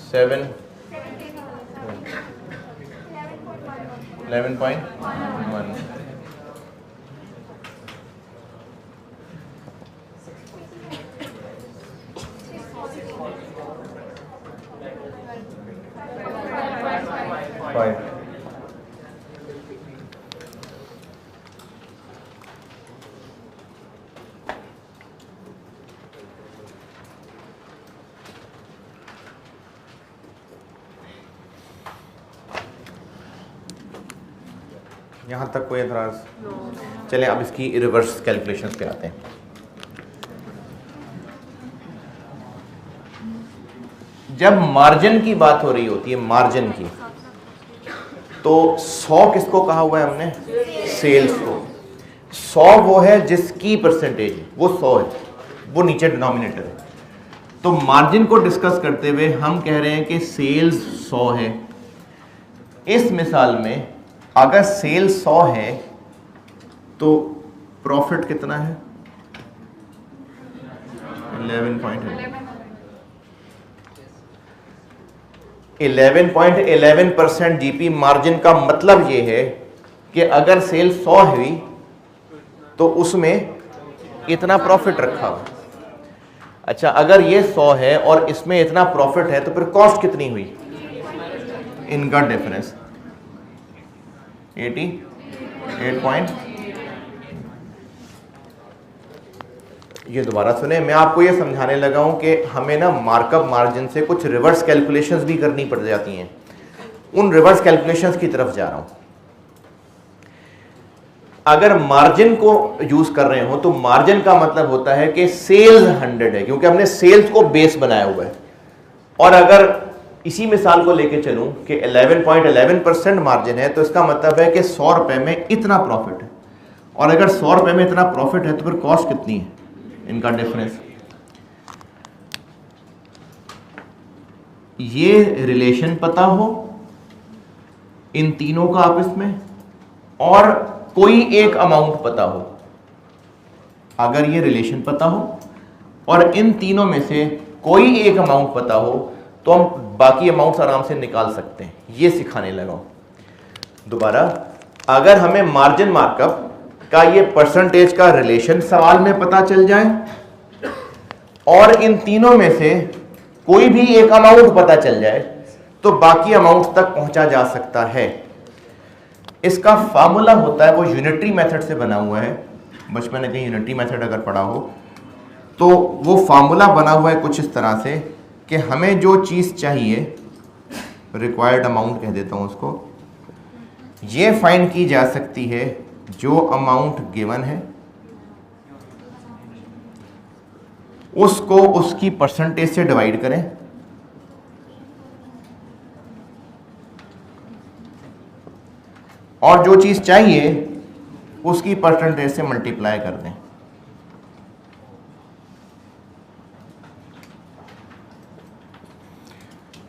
7 11.1 5 यहाँ तक कोई एतराज? चलें अब इसकी रिवर्स कैलकुलेशंस पे आते हैं। जब मार्जिन की बात हो रही होती है, मार्जिन की, तो 100 किसको कहा हुआ है हमने? सेल्स को। 100 वो है जिसकी परसेंटेज है, वो 100 है, वो नीचे डिनोमिनेटर है। तो मार्जिन को डिस्कस करते हुए हम कह रहे हैं कि सेल्स 100 है। इस मिसाल में अगर सेल्स 100 है तो प्रॉफिट कितना है? 11.11% जीपी मार्जिन का मतलब ये है कि अगर सेल 100 हुई तो उसमें इतना प्रॉफिट रखा हुआ। अच्छा, अगर ये 100 है और इसमें इतना प्रॉफिट है तो फिर कॉस्ट कितनी हुई? इनका डिफरेंस 88 ये दोबारा सुने, मैं आपको ये समझाने लगा हूं कि हमें ना मार्कअप मार्जिन से कुछ रिवर्स कैलकुलेशंस भी करनी पड़ जाती हैं। उन रिवर्स कैलकुलेशंस की तरफ जा रहा हूं। अगर मार्जिन को यूज कर रहे हो तो मार्जिन का मतलब होता है कि सेल्स 100 है, क्योंकि हमने सेल्स को बेस बनाया हुआ है। और अगर इसी मिसाल को लेके चलूं कि 11.11% मार्जिन है तो इसका मतलब है कि 100 रुपए में इतना प्रॉफिट है। और अगर 100 रुपए में इतना प्रॉफिट है तो फिर कॉस्ट कितनी है? इनका डिफरेंस। ये रिलेशन पता हो इन तीनों का आपस में, और कोई एक अमाउंट पता हो। अगर ये रिलेशन पता हो और इन तीनों में से कोई एक अमाउंट पता हो तो हम बाकी अमाउंट्स आराम से निकाल सकते हैं। ये सिखाने लगा हूं। दोबारा, अगर हमें मार्जिन मार्कअप का ये परसेंटेज का रिलेशन सवाल में पता चल जाए और इन तीनों में से कोई भी एक अमाउंट पता चल जाए तो बाकी अमाउंट तक पहुंचा जा सकता है। इसका फार्मूला होता है, वो यूनिटरी मेथड से बना हुआ है। बचपन में कहीं यूनिटरी मेथड अगर पढ़ा हो तो वो फार्मूला बना हुआ है कुछ इस तरह से कि हमें जो चीज़ चाहिए, रिक्वायर्ड अमाउंट कह देता हूं उसको, ये फाइंड की जा सकती है जो अमाउंट गिवन है उसको उसकी परसेंटेज से डिवाइड करें और जो चीज चाहिए उसकी परसेंटेज से मल्टीप्लाई कर दें।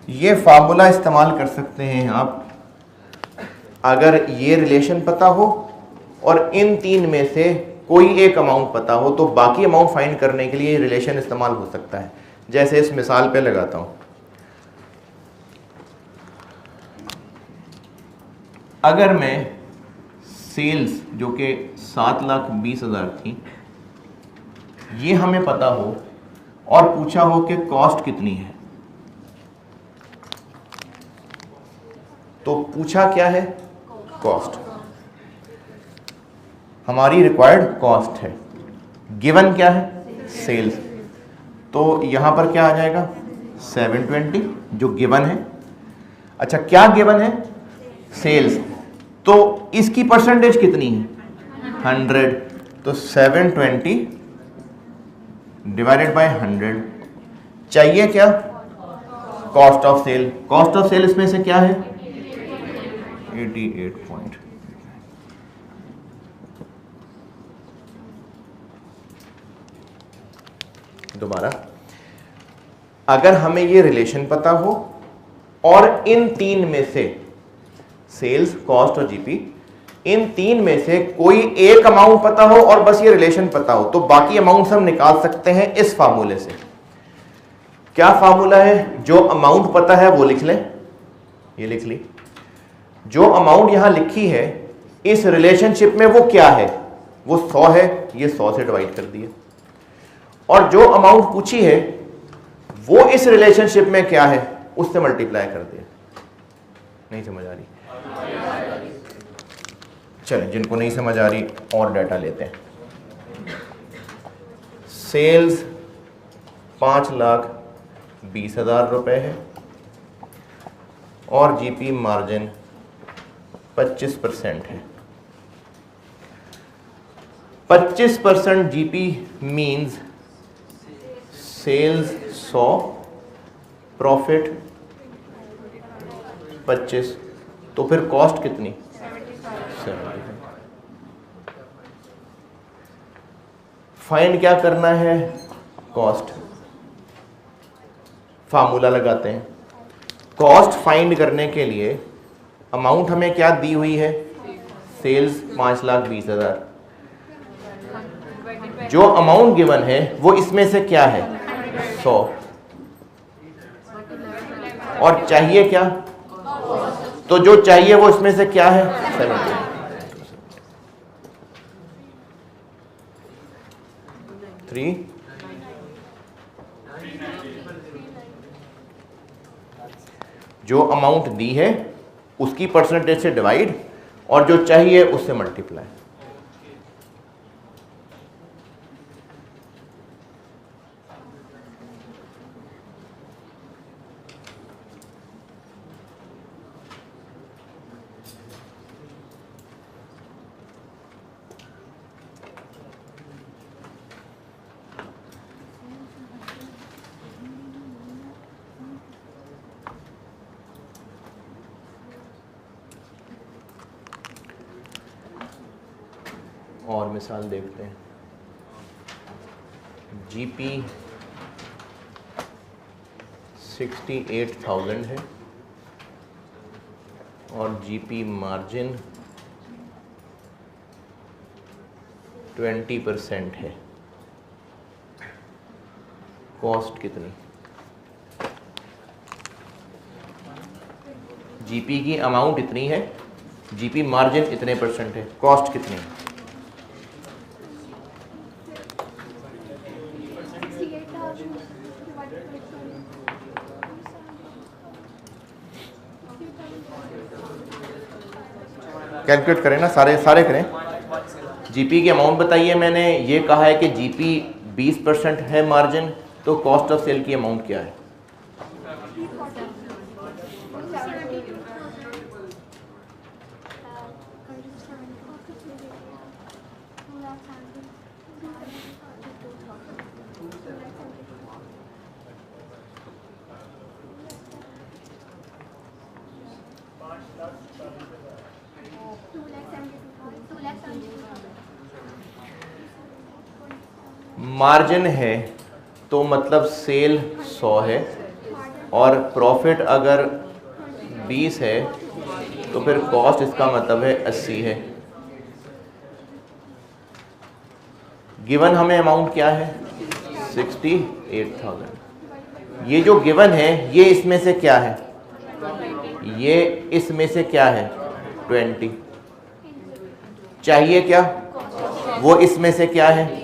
ये फार्मूला इस्तेमाल कर सकते हैं आप अगर ये रिलेशन पता हो और इन तीन में से कोई एक अमाउंट पता हो तो बाकी अमाउंट फाइंड करने के लिए रिलेशन इस्तेमाल हो सकता है। जैसे इस मिसाल पे लगाता हूं, अगर मैं सेल्स जो कि 7,20,000 थी, ये हमें पता हो और पूछा हो कि कॉस्ट कितनी है, तो पूछा क्या है? कॉस्ट। हमारी रिक्वायर्ड कॉस्ट है, गिवन क्या है? सेल्स। तो यहां पर क्या आ जाएगा? 720 जो गिवन है। अच्छा, क्या गिवन है? सेल्स। तो इसकी परसेंटेज कितनी है? 100। तो 720 डिवाइडेड बाय 100। चाहिए क्या? Cost of sale. Cost of sale इसमें से क्या है? 88 पॉइंट। दोबारा, अगर हमें ये रिलेशन पता हो और इन तीन में से सेल्स, कॉस्ट और जीपी, इन तीन में से कोई एक अमाउंट पता हो और बस ये रिलेशन पता हो तो बाकी अमाउंट्स हम निकाल सकते हैं इस फार्मूले से। क्या फार्मूला है? जो अमाउंट पता है वो लिख लें, ये लिख ली। जो अमाउंट यहां लिखी है इस रिलेशनशिप में वो क्या है? वो 100 है, ये 100 से डिवाइड कर दिया। और जो अमाउंट पूछी है वो इस रिलेशनशिप में क्या है, उससे मल्टीप्लाई कर दिया। नहीं समझ आ रही? चलें, जिनको नहीं समझ आ रही और डाटा लेते हैं। सेल्स 5,20,000 रुपए है और जीपी मार्जिन 25% है। 25% जीपी मींस सेल्स 100, प्रॉफिट 25, तो फिर कॉस्ट कितनी? 70। फाइंड क्या करना है? कॉस्ट। फार्मूला लगाते हैं। कॉस्ट फाइंड करने के लिए अमाउंट हमें क्या दी हुई है? सेल्स 5,20,000। जो अमाउंट गिवन है वो इसमें से क्या है? 100। और चाहिए क्या? तो जो चाहिए वो इसमें से क्या है? 70। जो अमाउंट दी है उसकी परसेंटेज से डिवाइड और जो चाहिए उससे मल्टीप्लाई। और मिसाल देखते हैं। जीपी 68,000 है और जीपी मार्जिन 20% है। कॉस्ट कितनी? जीपी की अमाउंट इतनी है, जीपी मार्जिन इतने परसेंट है, कॉस्ट कितनी है? कैलकुलेट करें ना, सारे करें। जीपी की अमाउंट बताइए। मैंने ये कहा है कि जीपी 20% है मार्जिन, तो कॉस्ट ऑफ सेल की अमाउंट क्या है? मार्जिन है तो मतलब सेल 100 है और प्रॉफिट अगर 20 है तो फिर कॉस्ट इसका मतलब है 80 है। गिवन हमें अमाउंट क्या है? 68,000। ये जो गिवन है ये इसमें से क्या है? ये इसमें से क्या है? 20। चाहिए क्या? वो इसमें से क्या है? 80।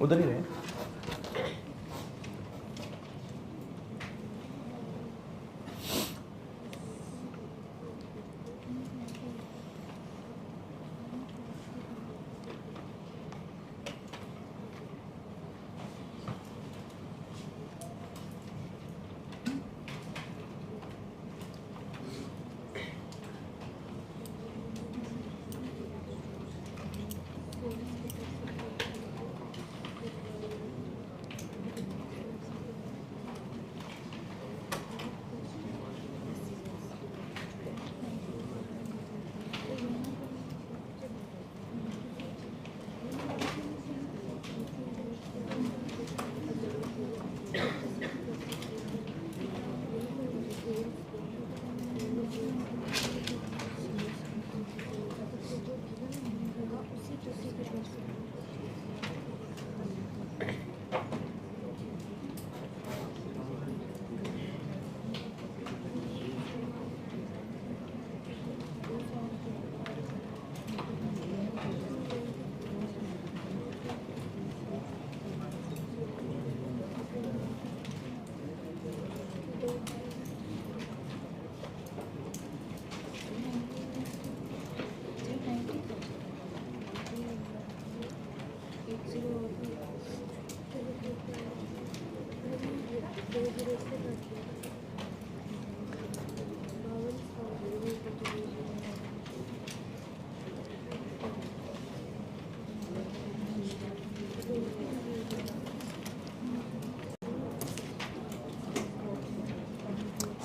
उधर ही रहे।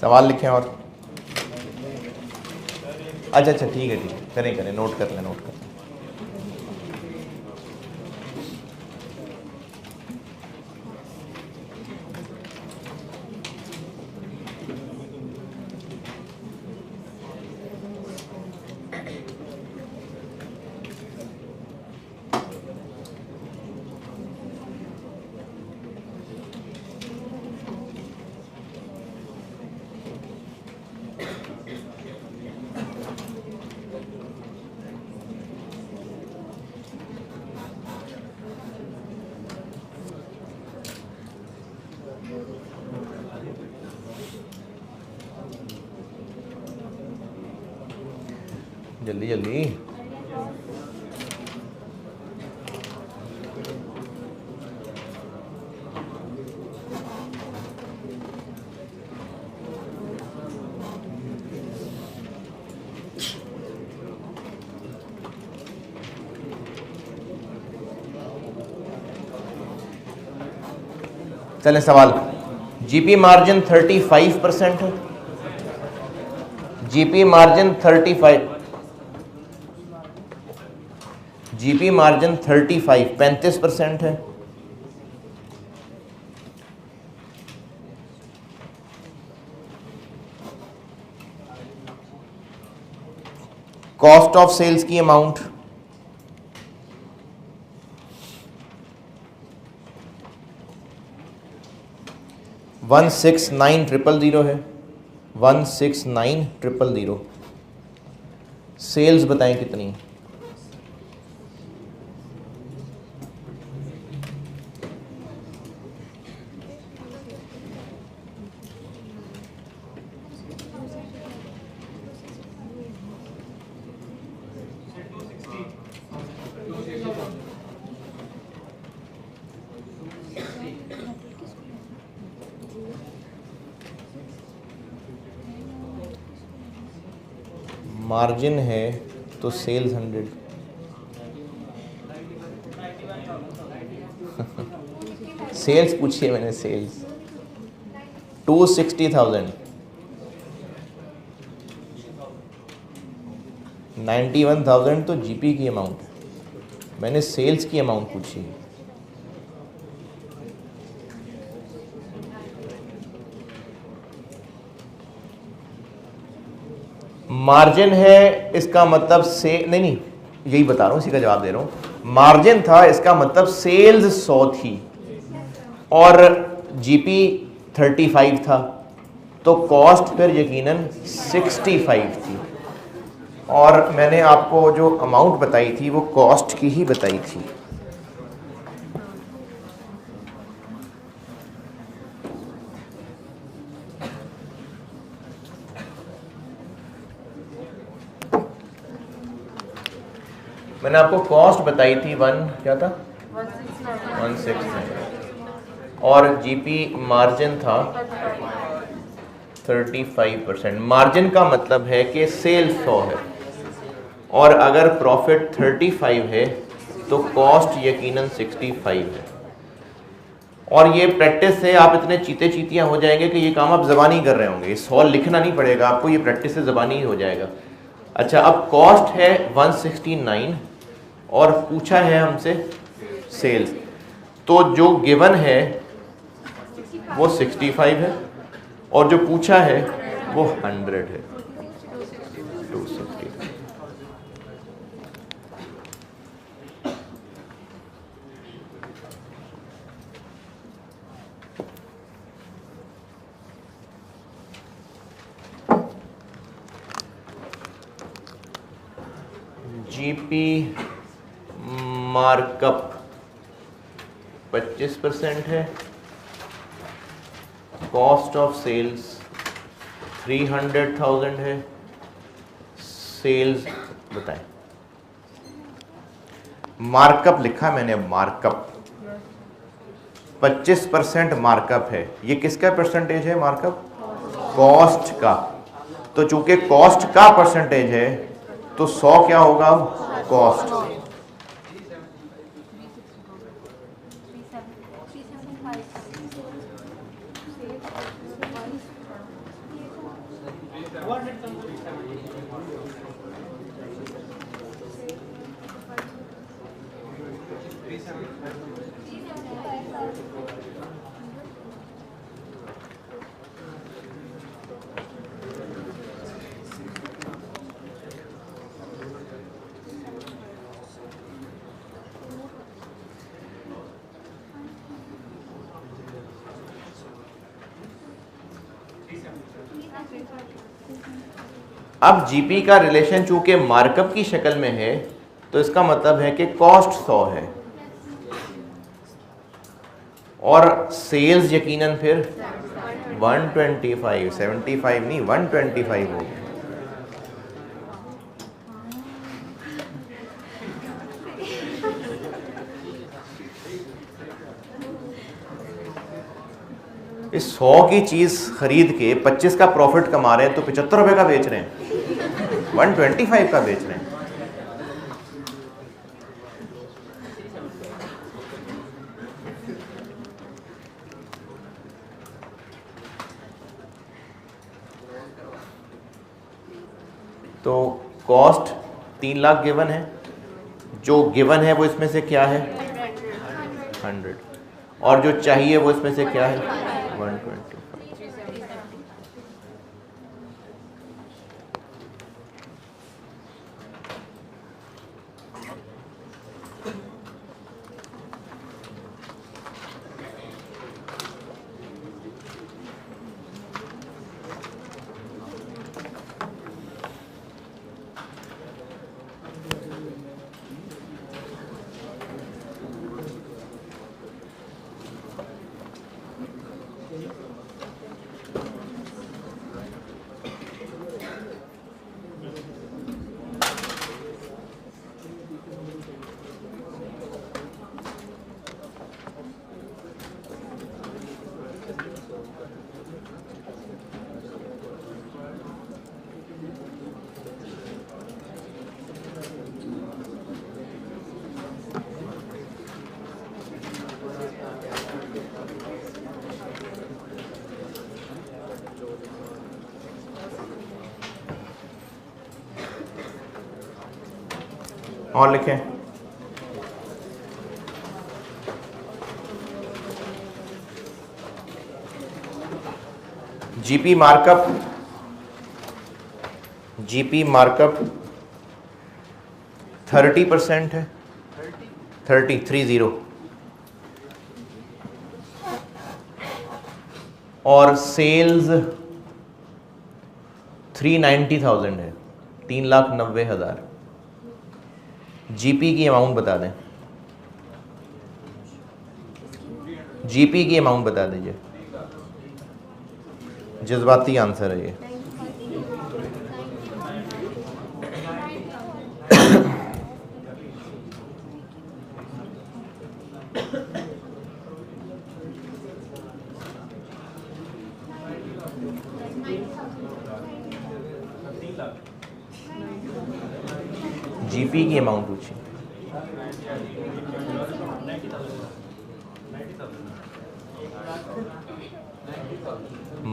सवाल लिखें और अच्छा ठीक है करें नोट कर लें जल्दी चलें सवाल। जीपी मार्जिन 35% है। जीपी मार्जिन 35% है। कॉस्ट ऑफ सेल्स की अमाउंट 169,000 है। 169,000। सेल्स बताएं कितनी? मार्जिन है तो सेल्स 100। सेल्स पूछिए मैंने, सेल्स 260,000। 91,000 तो जीपी की अमाउंट है, मैंने सेल्स की अमाउंट पूछी। मार्जिन है इसका मतलब से नहीं यही बता रहा हूं, इसी का जवाब दे रहा हूं। मार्जिन था इसका मतलब सेल्स 100 थी और जीपी 35 था, तो कॉस्ट फिर यकीनन 65 थी। और मैंने आपको जो अमाउंट बताई थी वो कॉस्ट की ही बताई थी। मैंने आपको कॉस्ट बताई थी क्या था 169 और जीपी मार्जिन था 35%। मार्जिन का मतलब है कि सेल्स 100 है और अगर प्रॉफिट 35 है तो कॉस्ट यकीनन 65 है। और ये प्रैक्टिस से आप इतने चीतियाँ हो जाएंगे कि ये काम आप ज़बानी कर रहे होंगे, सॉल्व लिखना नहीं पड़ेगा आपको, ये प्रैक्टिस से ज़बानी ही हो जाएगा। अच्छा, अब कॉस्ट है 169 और पूछा है हमसे सेल्स, तो जो गिवन है वो 65 है और जो पूछा है वो 100 है, 260। जीपी मार्कअप 25% है। कॉस्ट ऑफ सेल्स 300,000 है। सेल्स बताएं। मार्कअप लिखा मैंने, मार्कअप 25% मार्कअप है। ये किसका परसेंटेज है मार्कअप? कॉस्ट का। तो चूंकि कॉस्ट का परसेंटेज है तो 100 क्या होगा? कॉस्ट। अब जीपी का रिलेशन चूंकि मार्कअप की शक्ल में है तो इसका मतलब है कि कॉस्ट 100 है और सेल्स यकीनन फिर 125, 75 नहीं 125 होगी। इस 100 की चीज खरीद के 25 का प्रॉफिट कमा रहे हैं तो 75 रुपए का बेच रहे हैं, 125 का बेच रहे हैं। तो कॉस्ट 3 लाख गिवन है, जो गिवन है वो इसमें से क्या है 100 और जो चाहिए वो इसमें से क्या है 120। और लिखें जीपी मार्कअप 30% है, 30 और सेल्स 390,000 है, 3,90,000। जीपी की अमाउंट बता दें, जीपी की अमाउंट बता दीजिए, जज्बाती आंसर है ये। जीपी की अमाउंट पूछिए।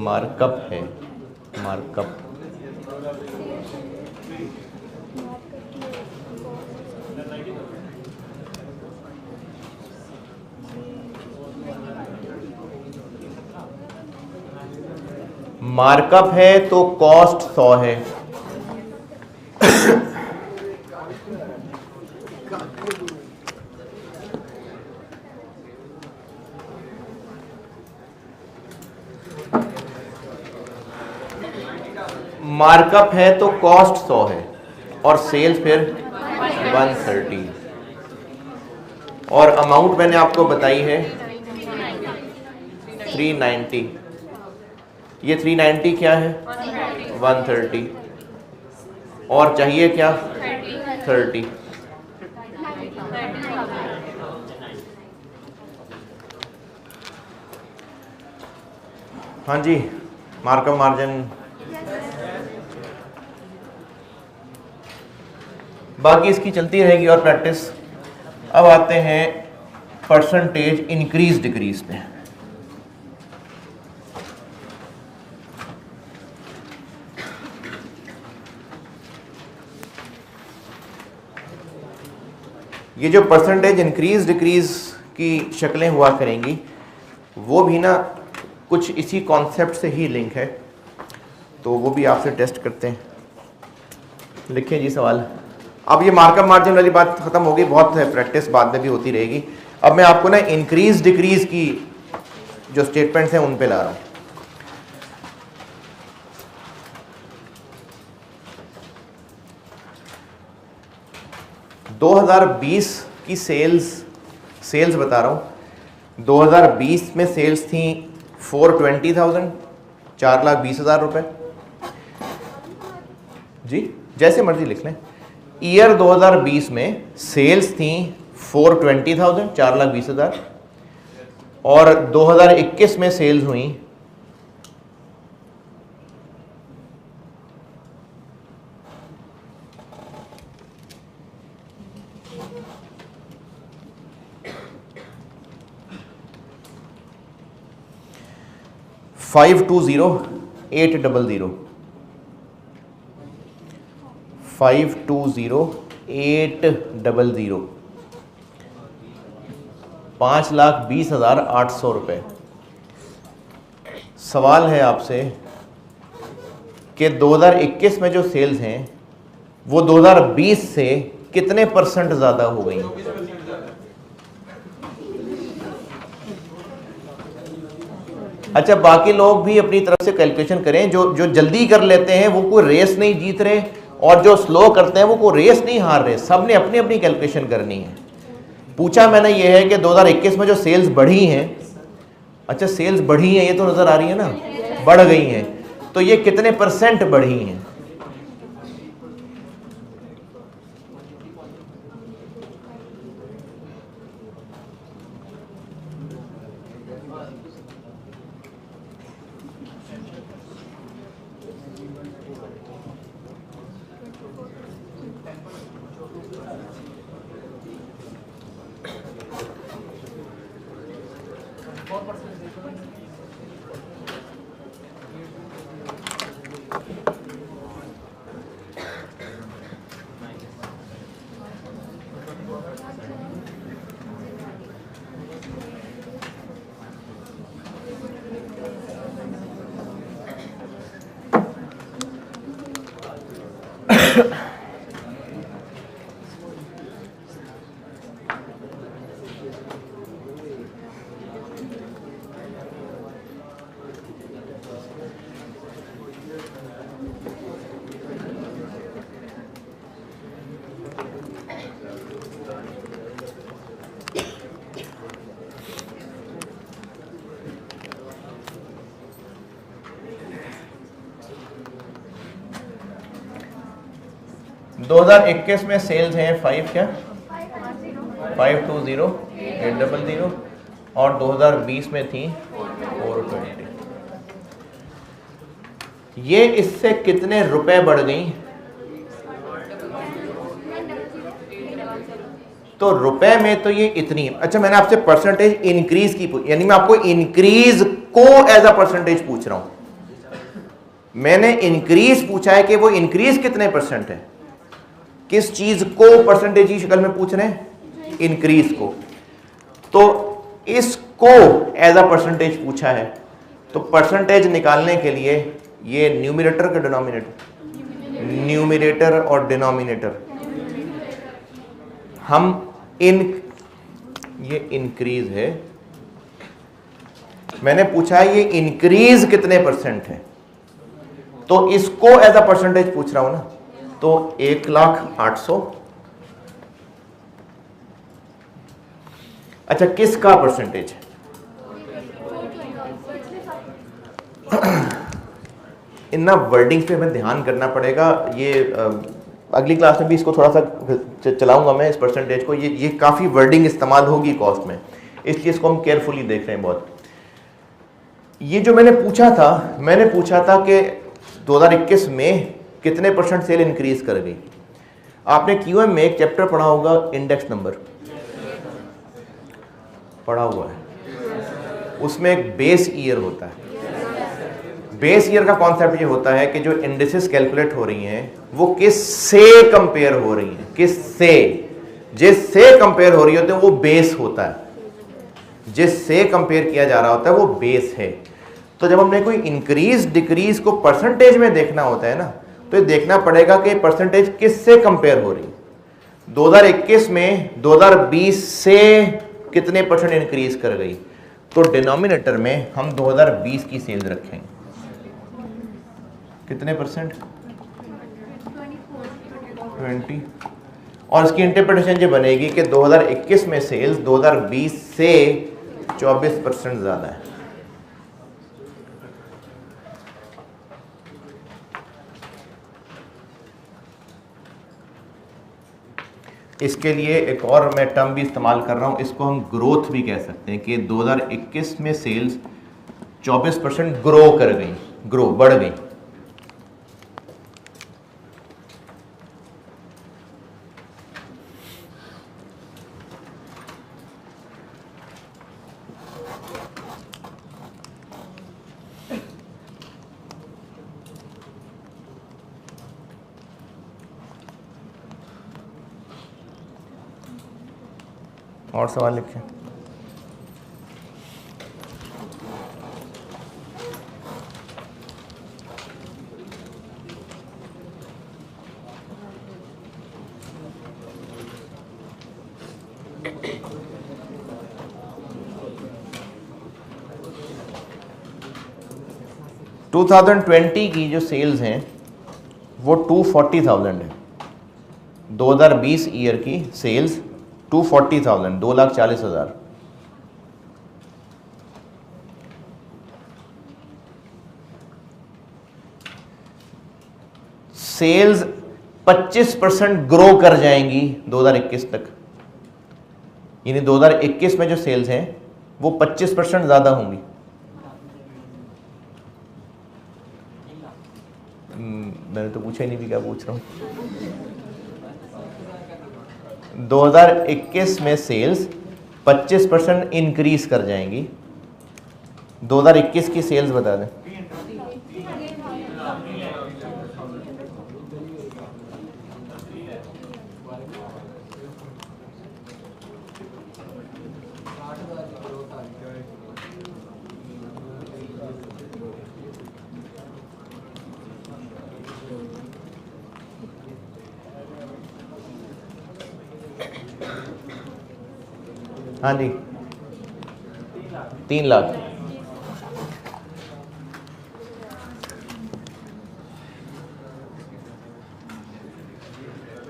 मार्कअप है, मार्कअप मार्कअप है तो कॉस्ट 100 है। मार्कअप है तो कॉस्ट 100 है और सेल्स फिर 130 और अमाउंट मैंने आपको बताई है 390। ये 390 क्या है 130 और चाहिए क्या 30। हाँ जी, मार्कअप मार्जिन बाकी इसकी चलती रहेगी और प्रैक्टिस। अब आते हैं परसेंटेज इंक्रीज डिक्रीज पे। ये जो परसेंटेज इंक्रीज डिक्रीज की शक्लें हुआ करेंगी वो भी ना कुछ इसी कॉन्सेप्ट से ही लिंक है, तो वो भी आपसे टेस्ट करते हैं। लिखिए जी सवाल। अब ये मार्कअप मार्जिन वाली बात खत्म हो गई, बहुत है प्रैक्टिस बाद में भी होती रहेगी। अब मैं आपको ना इंक्रीज डिक्रीज की जो स्टेटमेंट्स हैं उन पे ला रहा हूँ। (2020) की सेल्स बता रहा हूँ। 2020 में सेल्स थी 420,000, 4,20,000 रुपए जी, जैसे मर्जी लिख लें। ईयर 2020 में सेल्स थी 420,000, 4,20,000, और 2021 में सेल्स हुई 520,800, 520,800, 5,20,800 रुपये। सवाल है आपसे कि 2021 में जो सेल्स हैं वो 2020 से कितने % ज़्यादा हो गई? अच्छा, बाकी लोग भी अपनी तरफ से कैलकुलेशन करें। जो जल्दी कर लेते हैं वो कोई रेस नहीं जीत रहे, और जो स्लो करते हैं वो कोई रेस नहीं हार रहे। सब ने अपनी अपनी कैलकुलेशन करनी है। पूछा मैंने ये है कि 2021 में जो सेल्स बढ़ी हैं, अच्छा सेल्स बढ़ी हैं, ये तो नज़र आ रही है ना, बढ़ गई हैं, तो ये कितने % बढ़ी हैं? दो 2021 में सेल्स हैं 520,800, और 2020 में थी 420। ये इससे कितने रुपए बढ़ गई? तो रुपए में तो ये इतनी। अच्छा, मैंने आपसे परसेंटेज इंक्रीज की, यानी मैं आपको इंक्रीज को एज अ परसेंटेज पूछ रहा हूं। मैंने इंक्रीज पूछा है कि वो इंक्रीज कितने % है। किस चीज को परसेंटेज की शक्ल में पूछ रहे हैं? इंक्रीज को। तो इसको एज अ परसेंटेज पूछा है, तो परसेंटेज निकालने के लिए ये न्यूमरेटर का डिनोमिनेटर, न्यूमरेटर और डिनोमिनेटर हम ये इंक्रीज है, मैंने पूछा है ये इंक्रीज कितने % है, तो इसको एज अ परसेंटेज पूछ रहा हूं ना। तो 1,08,000। अच्छा, किसका परसेंटेज? इन वर्डिंग्स पे हमें ध्यान करना पड़ेगा। ये अगली क्लास में भी इसको थोड़ा सा चलाऊंगा मैं, इस परसेंटेज को। ये काफ़ी वर्डिंग इस्तेमाल होगी कॉस्ट में, इसलिए इसको हम केयरफुली देख रहे हैं बहुत। ये जो मैंने पूछा था कि 2021 में कितने % सेल इंक्रीज कर गई। आपने क्यूएम में एक चैप्टर पढ़ा होगा, इंडेक्स नंबर पढ़ा हुआ है, उसमें एक बेस ईयर होता है। बेस ईयर का कॉन्सेप्ट ये होता है कि जो इंडिसेस कैलकुलेट हो रही हैं वो किस से कंपेयर हो रही हैं, किस से। जिससे कंपेयर हो रही होती है वो बेस होता है, जिससे कंपेयर किया जा रहा होता है वो बेस है। तो जब हमने कोई इंक्रीज डिक्रीज को परसेंटेज में देखना होता है ना, तो ये देखना पड़ेगा कि परसेंटेज किससे कंपेयर हो रही है। 2021 में 2020 से कितने परसेंट इंक्रीज कर गई, तो डिनोमिनेटर में हम 2020 की सेल्स रखेंगे। कितने परसेंट? 20। और इसकी इंटरप्रिटेशन ये बनेगी कि 2021 में सेल्स 2020 से 24% ज़्यादा है। इसके लिए एक और मैं टर्म भी इस्तेमाल कर रहा हूँ, इसको हम ग्रोथ भी कह सकते हैं कि 2021 में सेल्स 24% ग्रो कर गई, ग्रो बढ़ गई। और सवाल लिखें। टू 2020 की जो सेल्स हैं वो 240,000 है। 2020 ईयर की सेल्स 240,000, 2,40,000। सेल्स 25% ग्रो कर जाएंगी 2021 तक, यानी 2021 में जो सेल्स हैं वो 25% ज्यादा होंगी। मैंने तो पूछा ही नहीं भी क्या पूछ रहा हूं। 2021 में सेल्स 25% इंक्रीज कर जाएंगी। 2021 की सेल्स बता दें। हाँ जी, 3 लाख।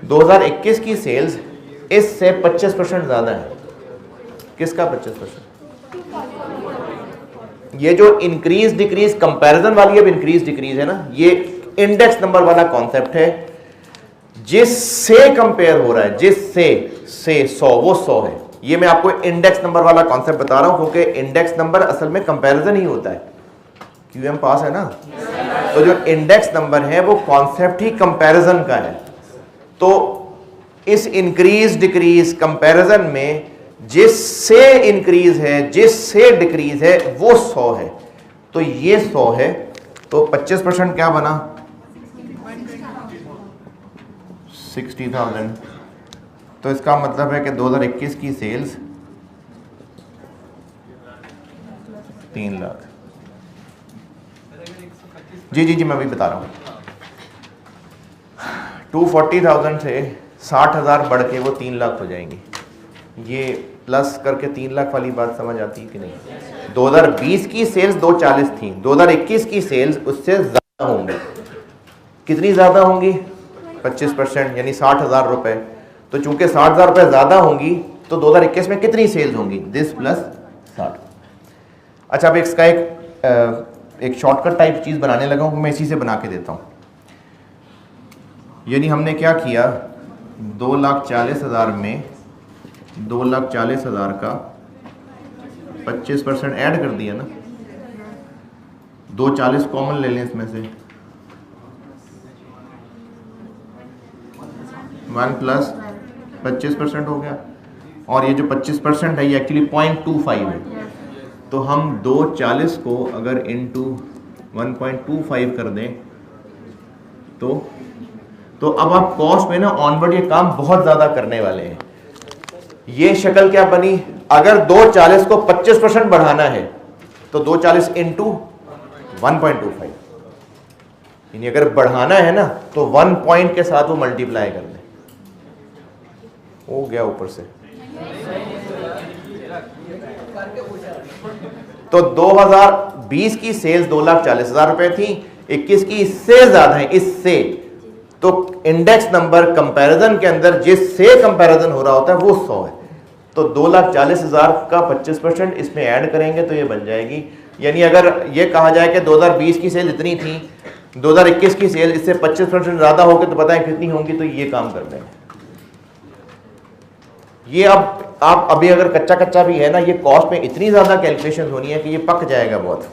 दो 2021 की सेल्स इससे 25% ज्यादा है। किसका 25%? ये जो इंक्रीज डिक्रीज कंपैरिजन वाली अब इंक्रीज डिक्रीज है ना, ये इंडेक्स नंबर वाला कॉन्सेप्ट है। जिससे कंपेयर हो रहा है, जिससे से 100, वो 100 है। ये मैं आपको इंडेक्स नंबर वाला कॉन्सेप्ट बता रहा हूं क्योंकि इंडेक्स नंबर असल में कंपैरिजन ही होता है। क्यूएम पास है ना, तो जो इंडेक्स नंबर है वो कॉन्सेप्ट ही कंपैरिजन का है। तो इस इंक्रीज डिक्रीज कंपैरिजन में जिससे इंक्रीज है, जिससे डिक्रीज है, वो 100 है। तो ये 100 है, तो 25% क्या बना? 60,000। तो इसका मतलब है कि 2021 की सेल्स 3 लाख। जी जी जी, मैं अभी बता रहा हूँ। 240,000 से 60,000 बढ़ के वो 3 लाख हो जाएंगी। ये प्लस करके 3 लाख वाली बात समझ आती है कि नहीं? 2020 की सेल्स 240 थी, 2021 की सेल्स उससे ज़्यादा होंगी। कितनी ज़्यादा होंगी? 25%, यानी 60,000 रुपये। तो चूंकि 60,000 रुपये ज़्यादा होंगी तो 2021 में कितनी सेल्स होंगी? This plus 60। अच्छा, अब इसका एक शॉर्टकट टाइप चीज़ बनाने लगा हूँ, मैं इसी से बना के देता हूँ। यानी हमने क्या किया, 2,40,000 में 2,40,000 का 25% ऐड कर दिया ना। 240 कॉमन ले लें इसमें से, 1 प्लस 25% हो गया। और ये जो 25% है ये एक्चुअली 0.25 है। तो हम 240 को अगर इंटू 1.25 कर दें तो अब आप कॉस्ट में ना ऑनवर्ड ये काम बहुत ज़्यादा करने वाले हैं। ये शक्ल क्या बनी, अगर 240 को 25% बढ़ाना है तो 240 इंटू 1.25, यानी अगर बढ़ाना है ना तो 1 पॉइंट के साथ वो मल्टीप्लाई कर ले। हो गया ऊपर से। तो 2020 की सेल्स 2,40,000 रुपए थी, 21 की इससे ज्यादा है, इससे। तो इंडेक्स नंबर कंपैरिजन के अंदर जिससे कंपैरिजन हो रहा होता है वो 100 है। तो 2,40,000 का 25% इसमें ऐड करेंगे तो ये बन जाएगी, यानी अगर ये कहा जाए कि 2020 की सेल इतनी थी, 2021 की सेल इससे 25% ज्यादा होगी तो पता है कितनी होंगी, तो ये काम कर देंगे। ये अब आप अभी अगर कच्चा कच्चा भी है ना, ये कॉस्ट में इतनी ज्यादा कैलकुलेशन होनी है कि ये पक जाएगा बहुत।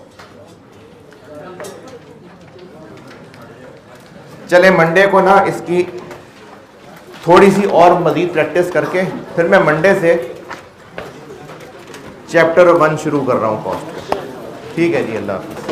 चले मंडे को ना इसकी थोड़ी सी और मजीद प्रैक्टिस करके फिर मैं मंडे से चैप्टर 1 शुरू कर रहा हूँ कॉस्ट का। ठीक है जी, अल्लाह हाफ़िज़।